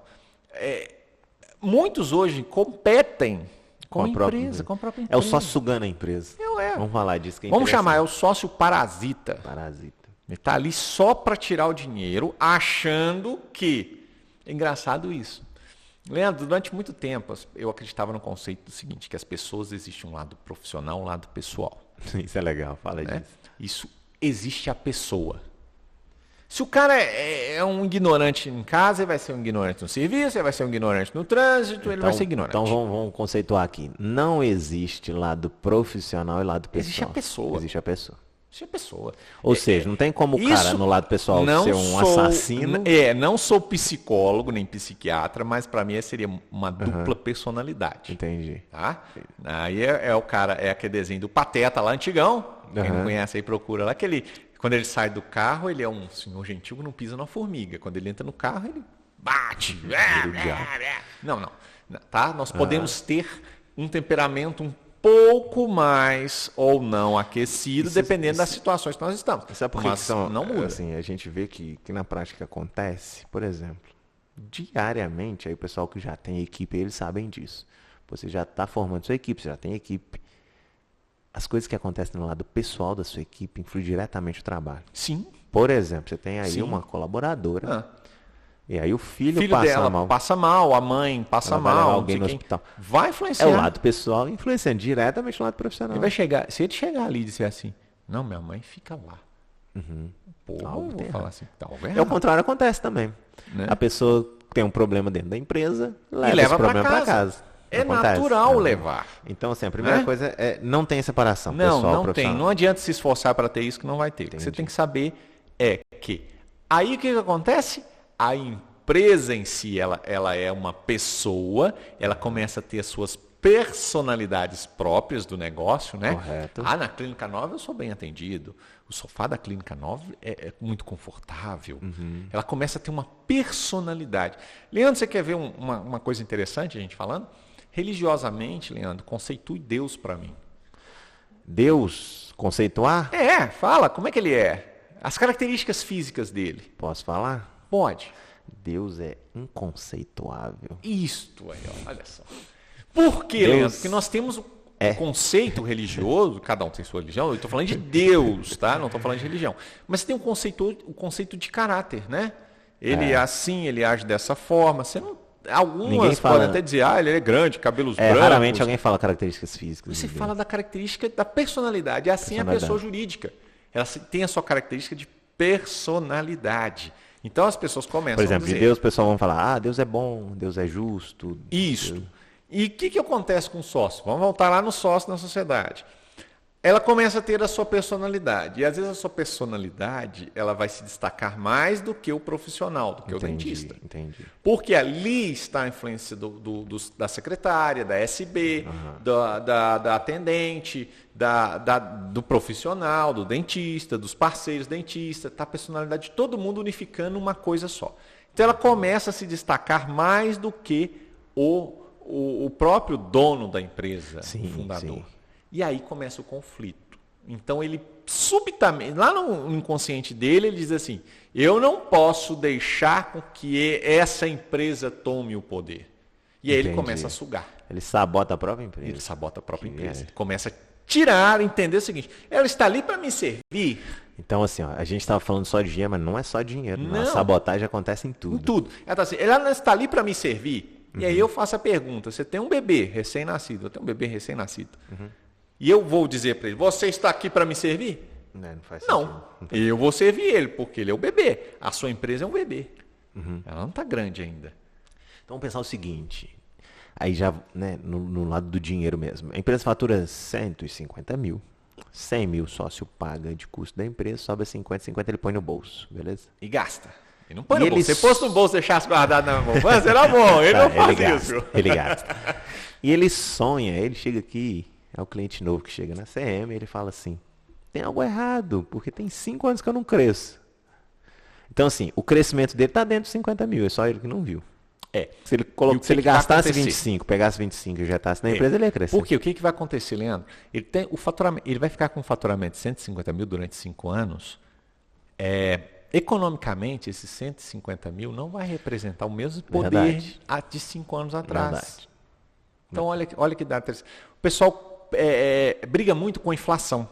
Muitos hoje competem com a empresa, com a própria empresa. É o sócio sugando a empresa. Vamos falar disso. Que é Vamos chamar, é o sócio parasita. Parasita. Ele está ali só para tirar o dinheiro, achando que... É engraçado isso. Leandro, durante muito tempo, eu acreditava no conceito do seguinte, que as pessoas existem um lado profissional, um lado pessoal. Isso é legal, fala disso. Isso, existe a pessoa. Se o cara é um ignorante em casa, ele vai ser um ignorante no serviço, ele vai ser um ignorante no trânsito, ele vai ser ignorante. Então vamos conceituar aqui. Não existe lado profissional e lado pessoal. Existe a pessoa. Existe a pessoa. Existe a pessoa. Ou seja, não tem como o cara no lado pessoal ser um assassino. Não sou psicólogo nem psiquiatra, mas para mim seria uma dupla personalidade. Entendi. Tá? Aí é o cara, é aquele desenho do Pateta lá antigão. Quem não conhece aí procura lá. Quando ele sai do carro, ele é um senhor gentil que não pisa na formiga. Quando ele entra no carro, ele bate. Não. Tá? Nós podemos ter um temperamento um pouco mais ou não aquecido, dependendo das situações que nós estamos. Sabe por que Mas não muda. Assim, a gente vê que na prática acontece, por exemplo, diariamente, aí o pessoal que já tem equipe, eles sabem disso. Você já está formando sua equipe, você já tem equipe. As coisas que acontecem no lado pessoal da sua equipe influem diretamente no trabalho. Sim. Por exemplo, você tem aí uma colaboradora. E aí o filho passa dela mal. Passa mal, a mãe passa mal. Alguém no hospital. Vai influenciar. É o lado pessoal influenciando diretamente no lado profissional. Se ele chegar ali e disser assim, não, minha mãe fica lá. Pô, eu vou falar assim, É o contrário acontece também. Né? A pessoa tem um problema dentro da empresa, leva esse problema para casa. É natural levar. Então, assim, a primeira coisa é não tem separação pessoal não tem. Não adianta se esforçar para ter isso que não vai ter. O que você tem que saber é que aí o que acontece? A empresa em si, ela é uma pessoa, ela começa a ter as suas personalidades próprias do negócio, né? Correto. Na Clínica Nova eu sou bem atendido. O sofá da Clínica Nova é muito confortável. Ela começa a ter uma personalidade. Leandro, você quer ver uma coisa interessante a gente falando? Religiosamente, Leandro, conceitue Deus para mim. Deus, conceituar? Fala, como é que ele é? As características físicas dele. Posso falar? Pode. Deus é inconceituável. Isto aí, ó, olha só. Por quê, Leandro? Porque nós temos o conceito religioso, cada um tem sua religião, eu estou falando de Deus, tá? Não estou falando de religião. Mas tem o conceito de caráter, né? Ele é assim, ele age dessa forma. Você não, algumas podem até dizer, ele é grande, cabelos brancos. Raramente alguém fala características físicas. Você fala da característica da personalidade. Assim é a pessoa jurídica. Ela tem a sua característica de personalidade. Então as pessoas começam a dizer... Por exemplo, de Deus, o pessoal vai falar, Deus é bom, Deus é justo. Isso. E o que acontece com o sócio? Vamos voltar lá no sócio na sociedade. Ela começa a ter a sua personalidade. E às vezes a sua personalidade ela vai se destacar mais do que o profissional, do que o dentista. Entendi. Porque ali está a influência da secretária, da SB, da atendente, do profissional, do dentista, dos parceiros dentistas. Está a personalidade de todo mundo unificando uma coisa só. Então ela começa a se destacar mais do que o próprio dono da empresa, o fundador. Sim. E aí começa o conflito. Então ele subitamente, lá no inconsciente dele, ele diz assim, eu não posso deixar com que essa empresa tome o poder. E aí ele começa a sugar. Ele sabota a própria empresa. Ele sabota a própria empresa. Ele começa a tirar, entender o seguinte, ela está ali para me servir. Então, assim, ó, a gente estava falando só de dinheiro, mas não é só dinheiro. Não. A sabotagem acontece em tudo. Em tudo. Ela está ali para me servir. E aí eu faço a pergunta, você tem um bebê recém-nascido, eu tenho um bebê recém-nascido. E eu vou dizer para ele, você está aqui para me servir? Não faz sentido. Não, eu vou servir ele, porque ele é o bebê. A sua empresa é um bebê. Ela não está grande ainda. Então, vamos pensar o seguinte, aí já no lado do dinheiro mesmo. A empresa fatura 150 mil, 100 mil sócio paga de custo da empresa, sobra 50 ele põe no bolso, beleza? E gasta. E não põe no bolso. Você pôs no bolso e deixasse guardado na poupança, era bom. Ele não faz isso. Ele gasta. E ele sonha, ele chega aqui, é o cliente novo que chega na CM, ele fala assim, tem algo errado, porque tem 5 anos que eu não cresço. Então, assim, o crescimento dele está dentro de 50 mil, é só ele que não viu. Se ele gastasse 25, pegasse 25 e injetasse na empresa, ele ia crescer. Por quê? O que vai acontecer, Leandro? Ele vai ficar com um faturamento de 150 mil durante 5 anos. Economicamente, esses 150 mil não vai representar o mesmo poder de 5 anos atrás. Verdade. Então, olha que dá. O pessoal briga muito com a inflação.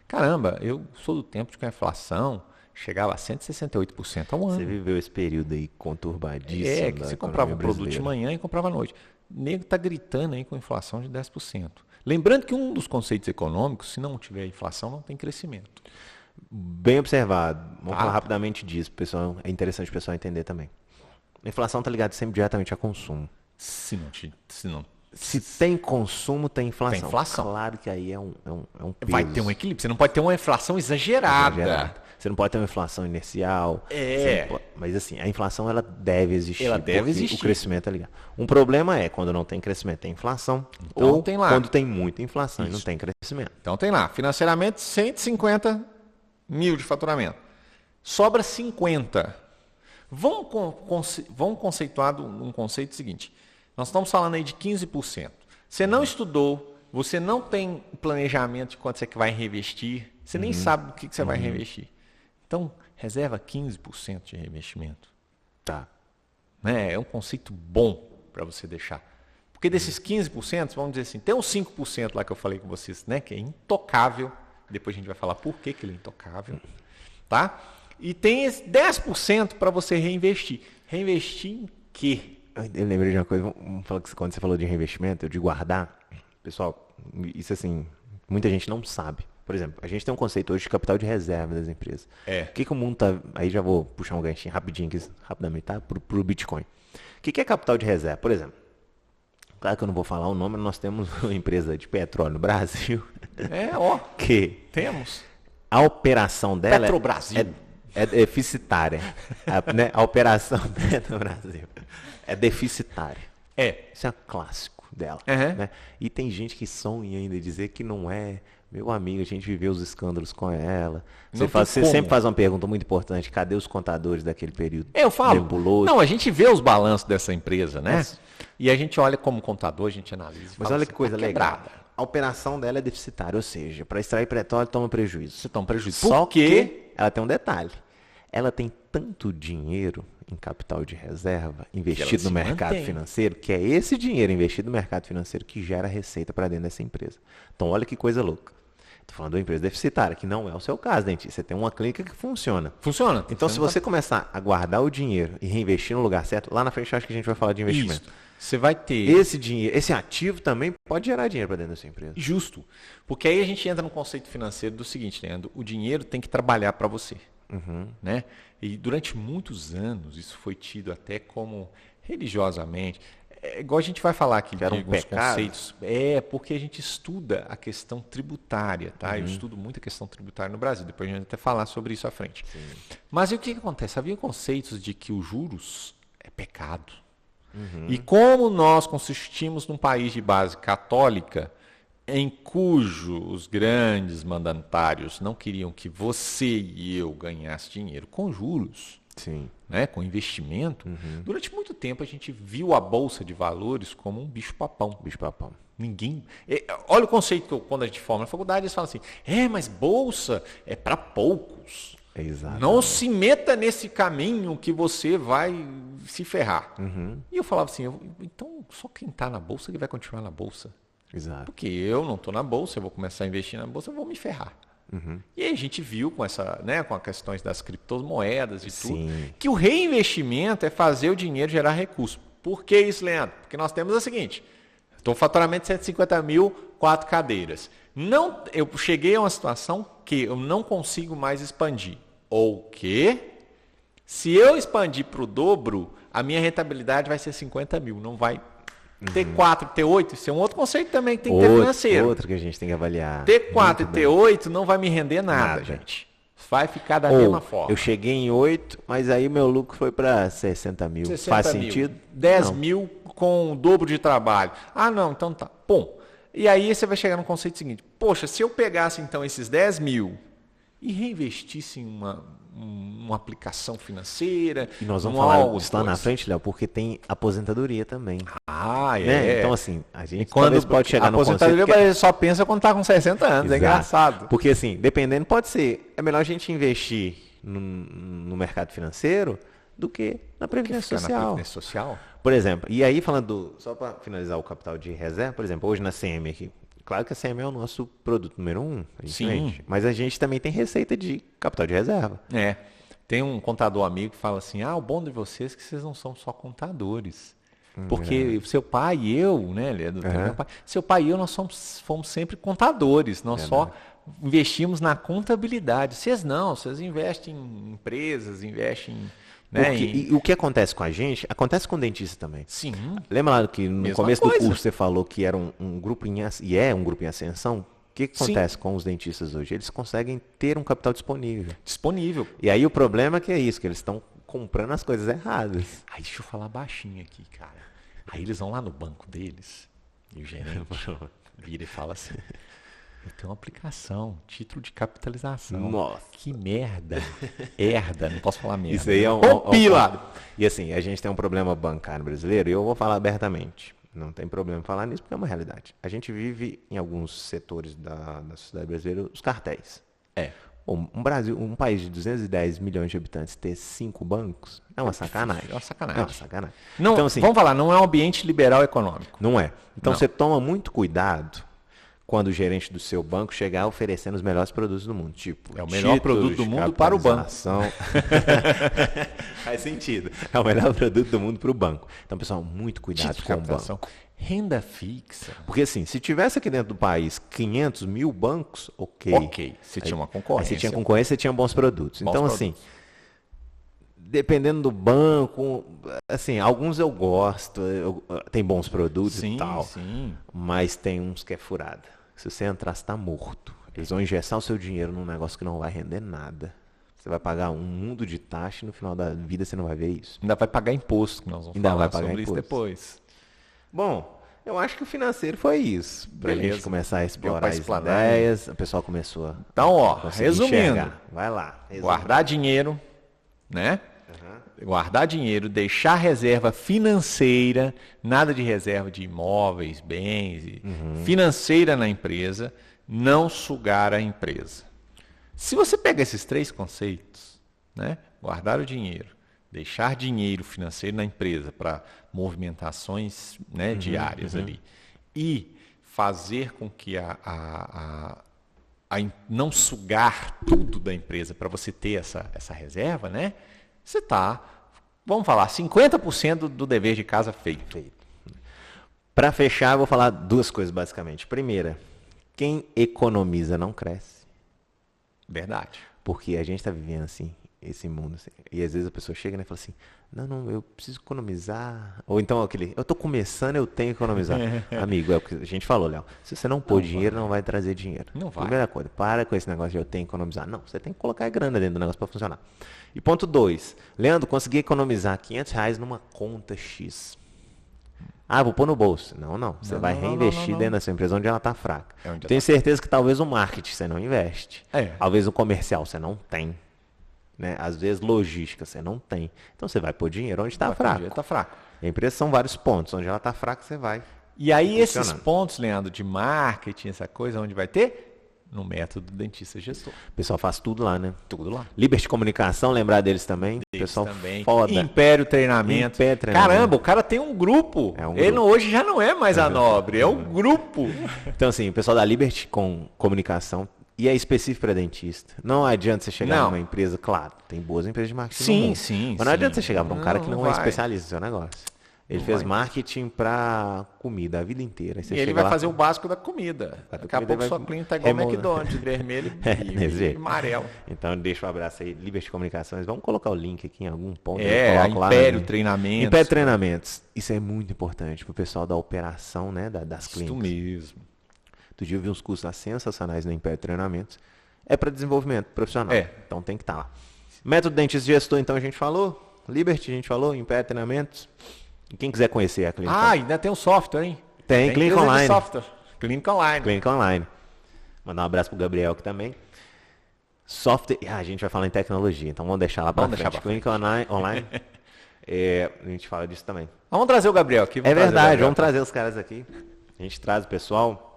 Caramba, eu sou do tempo de que a inflação chegava a 168% ao ano. Você viveu esse período aí conturbadíssimo. Que você comprava um produto de manhã e comprava à noite. O nego está gritando aí com inflação de 10%. Lembrando que um dos conceitos econômicos, se não tiver inflação, não tem crescimento. Bem observado. Vamos falar rapidamente disso, pessoal. É interessante o pessoal entender também. A inflação está ligada sempre diretamente a consumo. Se tem consumo, tem inflação. Tem inflação. Claro que aí é um peso. Vai ter um equilíbrio. Você não pode ter uma inflação exagerada. Você não pode ter uma inflação inercial. Mas assim, a inflação ela deve existir. O crescimento é ligado. Um problema é quando não tem crescimento, tem inflação. Então, ou quando tem muita inflação e não tem crescimento. Então tem lá, financeiramente 150 mil de faturamento. Sobra 50. Vamos conceituar um conceito seguinte. Nós estamos falando aí de 15%. Você não estudou, você não tem planejamento de quanto você vai reinvestir, você nem sabe do que você vai reinvestir. Então, reserva 15% de reinvestimento. Tá. É um conceito bom para você deixar. Porque desses 15%, vamos dizer assim, tem uns 5% lá que eu falei com vocês, né, que é intocável. Depois a gente vai falar por que ele é intocável. Tá? E tem esse 10% para você reinvestir. Reinvestir em quê? Eu lembrei de uma coisa, vamos falar que quando você falou de reinvestimento, de guardar, pessoal, isso assim, muita gente não sabe. Por exemplo, a gente tem um conceito hoje de capital de reserva das empresas. O que o mundo tá... Aí já vou puxar um ganchinho rapidinho aqui, rapidamente, tá? Pro Bitcoin. O que é capital de reserva? Por exemplo, claro que eu não vou falar o nome, nós temos uma empresa de petróleo no Brasil. Que temos. A operação dela Petrobrasil. É deficitária. A operação do Brasil é deficitária. Isso é um clássico dela. Né? E tem gente que sonha ainda dizer que não é Meu amigo, a gente viveu os escândalos com ela. Não Você tem sempre como. faz uma pergunta muito importante. Cadê os contadores daquele período Eu falo, nebuloso? não, a gente vê os balanços dessa empresa, né? Mas- E a gente olha como contador, a gente analisa. E Mas fala olha assim, que coisa tá legal. quebrada. A operação dela é deficitária, ou seja, para extrair petróleo toma prejuízo. Você toma prejuízo. Só Por quê? que ela tem um detalhe. Ela tem tanto dinheiro em capital de reserva investido se no mercado mantém. financeiro, que é esse dinheiro investido no mercado financeiro que gera receita para dentro dessa empresa. Então, olha que coisa louca. Estou falando de uma empresa deficitária, que não é o seu caso, dentista. Você tem uma clínica que funciona. Funciona. Então, se você começar a guardar o dinheiro e reinvestir no lugar certo, lá na frente eu acho que a gente vai falar de investimento. Isso. Você vai ter... Esse dinheiro, esse ativo também pode gerar dinheiro para dentro da sua empresa. Justo. Porque aí a gente entra no conceito financeiro do seguinte, Leandro, o dinheiro tem que trabalhar para você. Né? E durante muitos anos isso foi tido até como religiosamente. É igual a gente vai falar aqui de Era um alguns pecado? conceitos. É porque a gente estuda a questão tributária, tá? Eu estudo muito a questão tributária no Brasil. Depois a gente vai até falar sobre isso à frente. Mas e o que acontece? Havia conceitos de que os juros é pecado. E como nós consistimos num país de base católica, em cujo os grandes mandatários não queriam que você e eu ganhasse dinheiro com juros, Sim. né, com investimento, durante muito tempo a gente viu a Bolsa de Valores como um bicho-papão. Bicho-papão. Ninguém. Olha o conceito que quando a gente forma na faculdade, eles falam assim: mas Bolsa é para poucos. Exato. Não se meta nesse caminho que você vai se ferrar. E eu falava assim, então só quem está na Bolsa que vai continuar na Bolsa. Exato. Porque eu não estou na Bolsa, eu vou começar a investir na Bolsa, eu vou me ferrar. E aí a gente viu com essa, né, com as questões das criptomoedas e tudo, Sim. que o reinvestimento é fazer o dinheiro gerar recurso. Por que isso, Leandro? Porque nós temos o seguinte, estou faturamento de 150 mil, 4 cadeiras. Não, eu cheguei a uma situação que eu não consigo mais expandir. Ou que, se eu expandir para o dobro, a minha rentabilidade vai ser 50 mil, não vai ter 4, ter 8. Isso é um outro conceito também que tem que ter financeiro. Outro que a gente tem que avaliar. Ter 4 e Muito ter bem. 8 não vai me render nada, gente. Vai ficar da Ou, mesma forma. eu cheguei em 8, mas aí meu lucro foi para 60 mil. 60 Faz mil, sentido? 10 Não. mil com o dobro de trabalho. Ah, não, então tá. Bom, e aí você vai chegar no conceito seguinte. Poxa, se eu pegasse então esses 10 mil e reinvestisse em uma aplicação financeira, E nós vamos num falar algo disso lá na depois. frente, Léo, porque tem aposentadoria também. Ah, é. Né? Então, assim, a E gente quando talvez pode chegar a no conceito aposentadoria, que mas só pensa quando tá com 60 anos. É Exato. engraçado. Porque, assim, dependendo, pode ser. É melhor a gente investir no mercado financeiro do que na Previdência Ficar na Social. Previdência Social? Por exemplo, e aí falando, só para finalizar o capital de reserva, por exemplo, hoje na CM aqui, claro que a CM é o nosso produto número 1, a gente Sim. vende, mas a gente também tem receita de capital de reserva. É. Tem um contador amigo que fala assim: o bom de vocês é que vocês não são só contadores. Porque seu pai e eu, né, Leandro? Meu pai, seu pai e eu, nós fomos sempre contadores. Nós só investimos na contabilidade. Vocês não, vocês investem em empresas, investem né, E o que acontece com a gente, acontece com o dentista também. Sim. Lembra lá que no Mesma começo do coisa. curso você falou que era um grupo e é um grupo em ascensão? O que Sim. acontece com os dentistas hoje? Eles conseguem ter um capital disponível. Disponível. E aí o problema é que é isso, que eles estão comprando as coisas erradas. Aí deixa eu falar baixinho aqui, cara. Aí eles vão lá no banco deles e o gerente vira e fala assim: eu tenho uma aplicação, título de capitalização. Nossa. Que merda. Herda, não posso falar merda. Isso aí é um... Compila. E assim, a gente tem um problema bancário brasileiro, e eu vou falar abertamente. Não tem problema falar nisso, porque é uma realidade. A gente vive em alguns setores da sociedade brasileira os cartéis. É. Um país de 210 milhões de habitantes ter 5 bancos é uma sacanagem. É uma sacanagem. É uma sacanagem. Não, Então, assim, vamos falar, não é um ambiente liberal econômico. não é. Então Não. você toma muito cuidado quando o gerente do seu banco chegar oferecendo os melhores produtos do mundo. Tipo, É o melhor títulos produto do de mundo para o banco. capitalização. Faz sentido. É o melhor produto do mundo para o banco. Então, pessoal, muito cuidado Título de com o capitalização. banco. Renda fixa. Porque assim, se tivesse aqui dentro do país 500 mil bancos, ok. Ok, você tinha uma Aí concorrência. você tinha concorrência, você tinha bons produtos. Bons Então, produtos. assim, dependendo do banco, assim, alguns eu gosto, tem bons produtos Sim, e tal, sim. mas tem uns que é furada. Se você entrar, você tá morto. Eles vão injetar o seu dinheiro num negócio que não vai render nada. Você vai pagar um mundo de taxa e no final da vida você não vai ver isso. Ainda vai pagar imposto, que nós vamos Ainda falar vai pagar sobre isso imposto. depois. Bom, Eu acho que o financeiro foi isso. Pra Beleza. gente começar a Deu explorar pra as explanar, ideias. O pessoal começou a Então, ó, conseguir resumindo, enxergar. Vai lá. guardar dinheiro, né? Guardar dinheiro, deixar reserva financeira, nada de reserva de imóveis, bens, financeira na empresa, não sugar a empresa. Se você pega esses 3 conceitos, né? Guardar o dinheiro, deixar dinheiro financeiro na empresa para movimentações, né, diárias ali, e fazer com que não sugar tudo da empresa para você ter essa reserva, né? Você está, vamos falar, 50% do dever de casa feito. Para fechar, eu vou falar 2 coisas basicamente. Primeira, quem economiza não cresce. Verdade. Porque a gente está vivendo assim, esse mundo. Assim, e às vezes a pessoa chega, né, e fala assim, não, eu preciso economizar. Ou então eu estou começando, eu tenho que economizar. Amigo, é o que a gente falou, Léo. Se você não pôr dinheiro, não vai trazer dinheiro. Não vai. Primeira coisa, para com esse negócio de eu tenho que economizar. Não, você tem que colocar grana dentro do negócio para funcionar. E ponto 2, Leandro, consegui economizar R$500 numa conta X. Vou pôr no bolso. Não. Você vai reinvestir dentro da sua empresa onde ela está fraca. Tenho certeza que talvez o marketing você não investe. Talvez o comercial você não tem. Né? Às vezes logística você não tem. Então você vai pôr dinheiro onde está fraco. Tá fraco. A empresa são vários pontos. Onde ela está fraca, você vai. E aí esses pontos, Leandro, de marketing, essa coisa, onde vai ter? No método dentista gestor. O pessoal faz tudo lá, né? Tudo lá. Liberty Comunicação, lembrar deles também. Pessoal também. foda. Império Treinamento. Caramba, o cara tem um grupo. Ele hoje já não é mais a Nobre, é um grupo. Então, assim, o pessoal da Liberty com Comunicação, e é específico para dentista. Não adianta você chegar numa empresa, claro, tem boas empresas de marketing no mundo. Sim. Mas não adianta você chegar para um cara que não é especialista no seu negócio. Ele fez marketing para comida a vida inteira. E ele vai fazer o básico da comida. Daqui a pouco sua clínica tá igual McDonald's, vermelho e amarelo. Então deixa um abraço aí, Liberty Comunicações. Vamos colocar o link aqui em algum ponto. A Império Treinamentos. Império Treinamentos. Isso é muito importante para o pessoal da operação, né, das clínicas. Isso mesmo. Outro dia eu vi uns cursos lá sensacionais no Império Treinamentos. É para desenvolvimento profissional. Então tem que estar lá. Método Dentista Gestor, então a gente falou. Liberty, a gente falou. Império Treinamentos. E quem quiser conhecer a clínica. Ainda tem um software, hein? Tem Clínica Online. Software. Clínica Online. Clínica Online. Mandar um abraço pro Gabriel aqui também. Software. A gente vai falar em tecnologia, então vamos deixar lá para frente. Clínica Online. A gente fala disso também. Vamos trazer o Gabriel aqui. É verdade, vamos trazer os caras aqui. A gente traz o pessoal.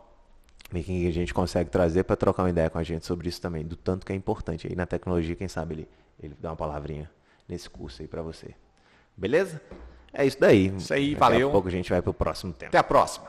E quem a gente consegue trazer para trocar uma ideia com a gente sobre isso também. Do tanto que é importante. Aí na tecnologia, quem sabe ele dá uma palavrinha nesse curso aí para você. Beleza? É isso daí. Isso aí, valeu. Daqui a pouco a gente vai pro próximo tema. Até a próxima.